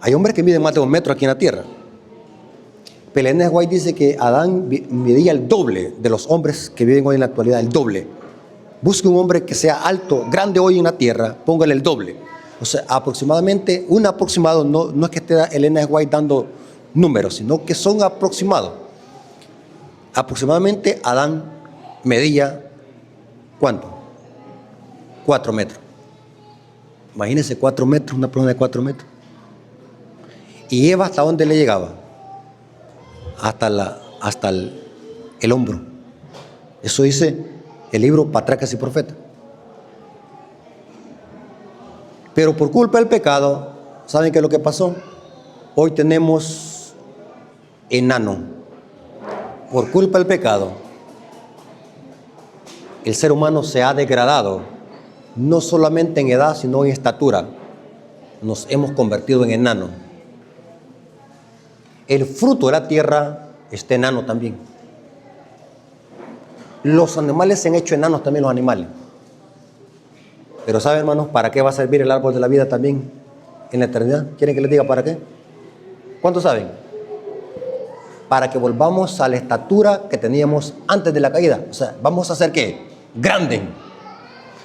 Hay hombres que miden más de 2 metros aquí en la tierra. Pero Ellen White dice que Adán medía el doble de los hombres que viven hoy en la actualidad, el doble. Busque un hombre que sea alto, grande hoy en la tierra, póngale el doble. O sea, aproximadamente, un aproximado, no es que esté Ellen White dando números, sino que son aproximados. Aproximadamente Adán medía, ¿cuánto? 4 metros. Imagínense 4 metros, una persona de 4 metros. ¿Y Eva hasta dónde le llegaba? Hasta el hombro. Eso dice el libro Patriarcas y Profetas. Pero por culpa del pecado, ¿saben qué es lo que pasó? Hoy tenemos enano. Por culpa del pecado, el ser humano se ha degradado, no solamente en edad, sino en estatura. Nos hemos convertido en enano. El fruto de la tierra está enano también. Los animales se han hecho enanos también, los animales. Pero ¿saben, hermanos, para qué va a servir el árbol de la vida también en la eternidad? ¿Quieren que les diga para qué? ¿Cuántos saben? Para que volvamos a la estatura que teníamos antes de la caída. O sea, vamos a ser ¿qué? Grandes.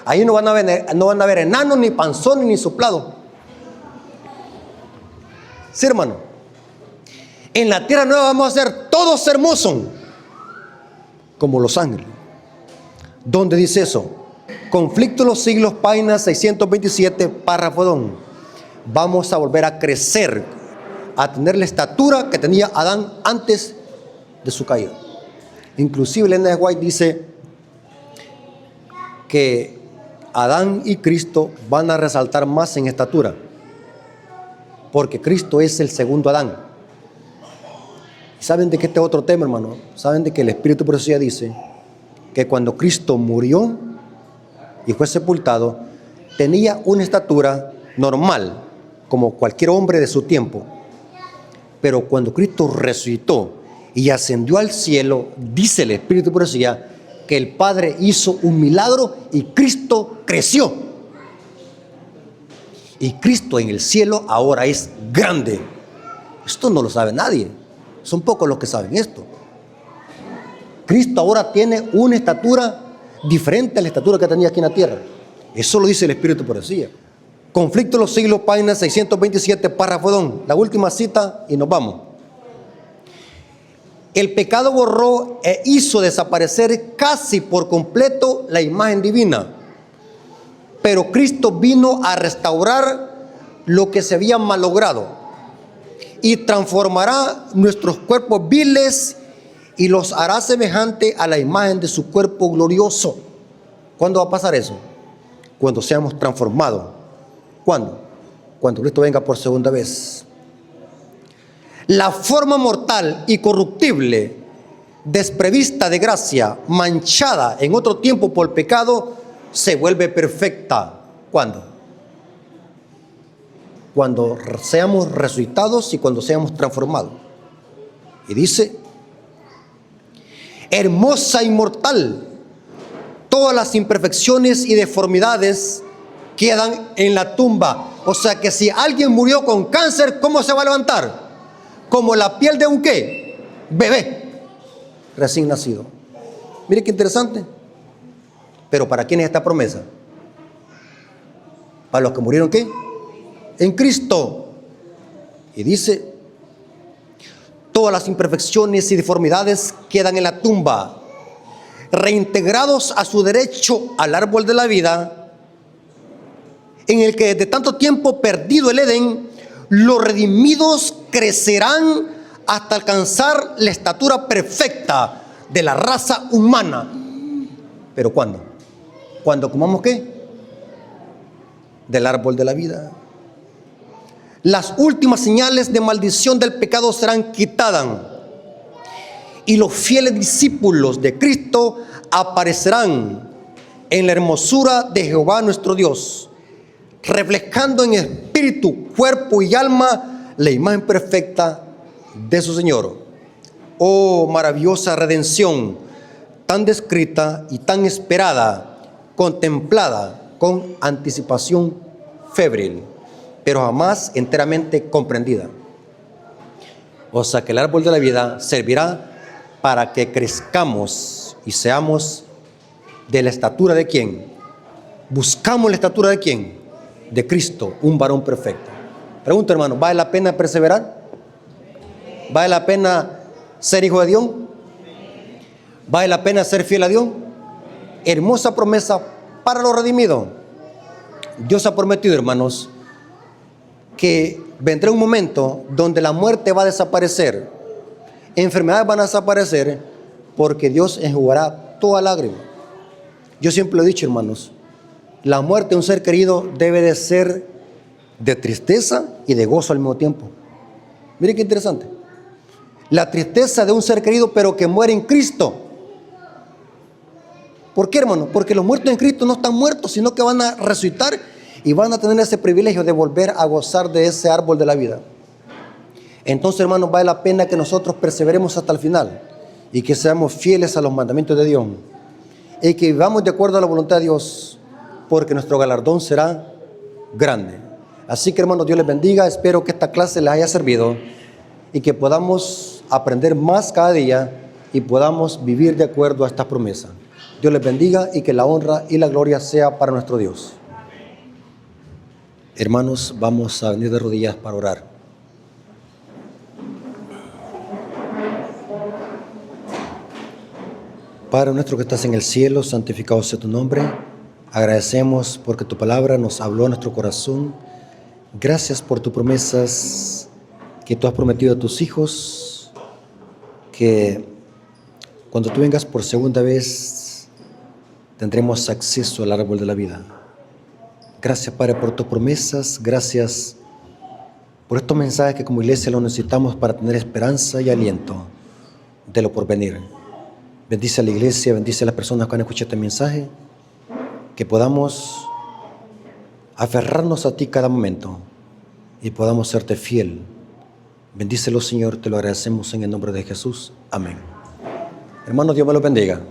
Ahí no van a ver enanos, ni panzones, ni soplados. Sí, hermano. En la tierra nueva vamos a ser todos hermosos, como los ángeles. ¿Dónde dice eso? Conflicto de los siglos, página 627, párrafo 2. Vamos a volver a crecer, a tener la estatura que tenía Adán antes de su caída. Inclusive Ellen G. White dice que Adán y Cristo van a resaltar más en estatura, porque Cristo es el segundo Adán. ¿Saben de qué este otro tema, hermano? ¿Saben de que el Espíritu de Profecía dice que cuando Cristo murió y fue sepultado, tenía una estatura normal, como cualquier hombre de su tiempo? Pero cuando Cristo resucitó y ascendió al cielo, dice el Espíritu de Profecía que el Padre hizo un milagro y Cristo creció. Y Cristo en el cielo ahora es grande. Esto no lo sabe nadie. Son pocos los que saben esto. Cristo ahora tiene una estatura diferente a la estatura que tenía aquí en la tierra. Eso lo dice el Espíritu de Profecía. Conflicto de los siglos, página 627, párrafo 2. La última cita y nos vamos. El pecado borró e hizo desaparecer casi por completo la imagen divina. Pero Cristo vino a restaurar lo que se había malogrado y transformará nuestros cuerpos viles y los hará semejante a la imagen de su cuerpo glorioso. ¿Cuándo va a pasar eso? Cuando seamos transformados. ¿Cuándo? Cuando Cristo venga por segunda vez. La forma mortal y corruptible, desprevista de gracia, manchada en otro tiempo por el pecado, se vuelve perfecta. ¿Cuándo? Cuando seamos resucitados y cuando seamos transformados. Y dice, hermosa y mortal, todas las imperfecciones y deformidades quedan en la tumba. O sea que si alguien murió con cáncer, ¿cómo se va a levantar? Como la piel de un ¿qué? Bebé recién nacido. Mire qué interesante. Pero ¿para quién es esta promesa? Para los que murieron ¿qué? En Cristo. Y dice, todas las imperfecciones y deformidades quedan en la tumba, reintegrados a su derecho al árbol de la vida, en el que desde tanto tiempo perdido el Edén, los redimidos crecerán hasta alcanzar la estatura perfecta de la raza humana. ¿Pero cuándo? ¿Cuándo comamos qué? Del árbol de la vida. Las últimas señales de maldición del pecado serán quitadas y los fieles discípulos de Cristo aparecerán en la hermosura de Jehová nuestro Dios, reflejando en espíritu, cuerpo y alma la imagen perfecta de su Señor. Oh, maravillosa redención, tan descrita y tan esperada, contemplada con anticipación febril, pero jamás enteramente comprendida. O sea que el árbol de la vida servirá para que crezcamos y seamos de la estatura de ¿quién? Buscamos la estatura de ¿quién? De Cristo, un varón perfecto. Pregunto, hermano, ¿vale la pena perseverar? ¿Vale la pena ser hijo de Dios? ¿Vale la pena ser fiel a Dios? Hermosa promesa para los redimidos. Dios ha prometido, hermanos, que vendrá un momento donde la muerte va a desaparecer, enfermedades van a desaparecer, porque Dios enjugará toda lágrima. Yo siempre lo he dicho, hermanos, la muerte de un ser querido debe de ser de tristeza y de gozo al mismo tiempo. Miren qué interesante. La tristeza de un ser querido, pero que muere en Cristo. ¿Por qué, hermano? Porque los muertos en Cristo no están muertos, sino que van a resucitar y van a tener ese privilegio de volver a gozar de ese árbol de la vida. Entonces, hermanos, vale la pena que nosotros perseveremos hasta el final y que seamos fieles a los mandamientos de Dios y que vivamos de acuerdo a la voluntad de Dios, porque nuestro galardón será grande. Así que, hermanos, Dios les bendiga. Espero que esta clase les haya servido y que podamos aprender más cada día y podamos vivir de acuerdo a esta promesa. Dios les bendiga y que la honra y la gloria sea para nuestro Dios. Hermanos, vamos a venir de rodillas para orar. Padre nuestro que estás en el cielo, santificado sea tu nombre. Agradecemos porque tu palabra nos habló a nuestro corazón. Gracias por tus promesas que tú has prometido a tus hijos, que cuando tú vengas por segunda vez tendremos acceso al árbol de la vida. Gracias, Padre, por tus promesas. Gracias por estos mensajes que como iglesia los necesitamos para tener esperanza y aliento de lo por venir. Bendice a la iglesia, bendice a las personas que han escuchado este mensaje, que podamos aferrarnos a ti cada momento y podamos serte fiel. Bendícelo, Señor, te lo agradecemos en el nombre de Jesús. Amén. Hermanos, Dios me los bendiga.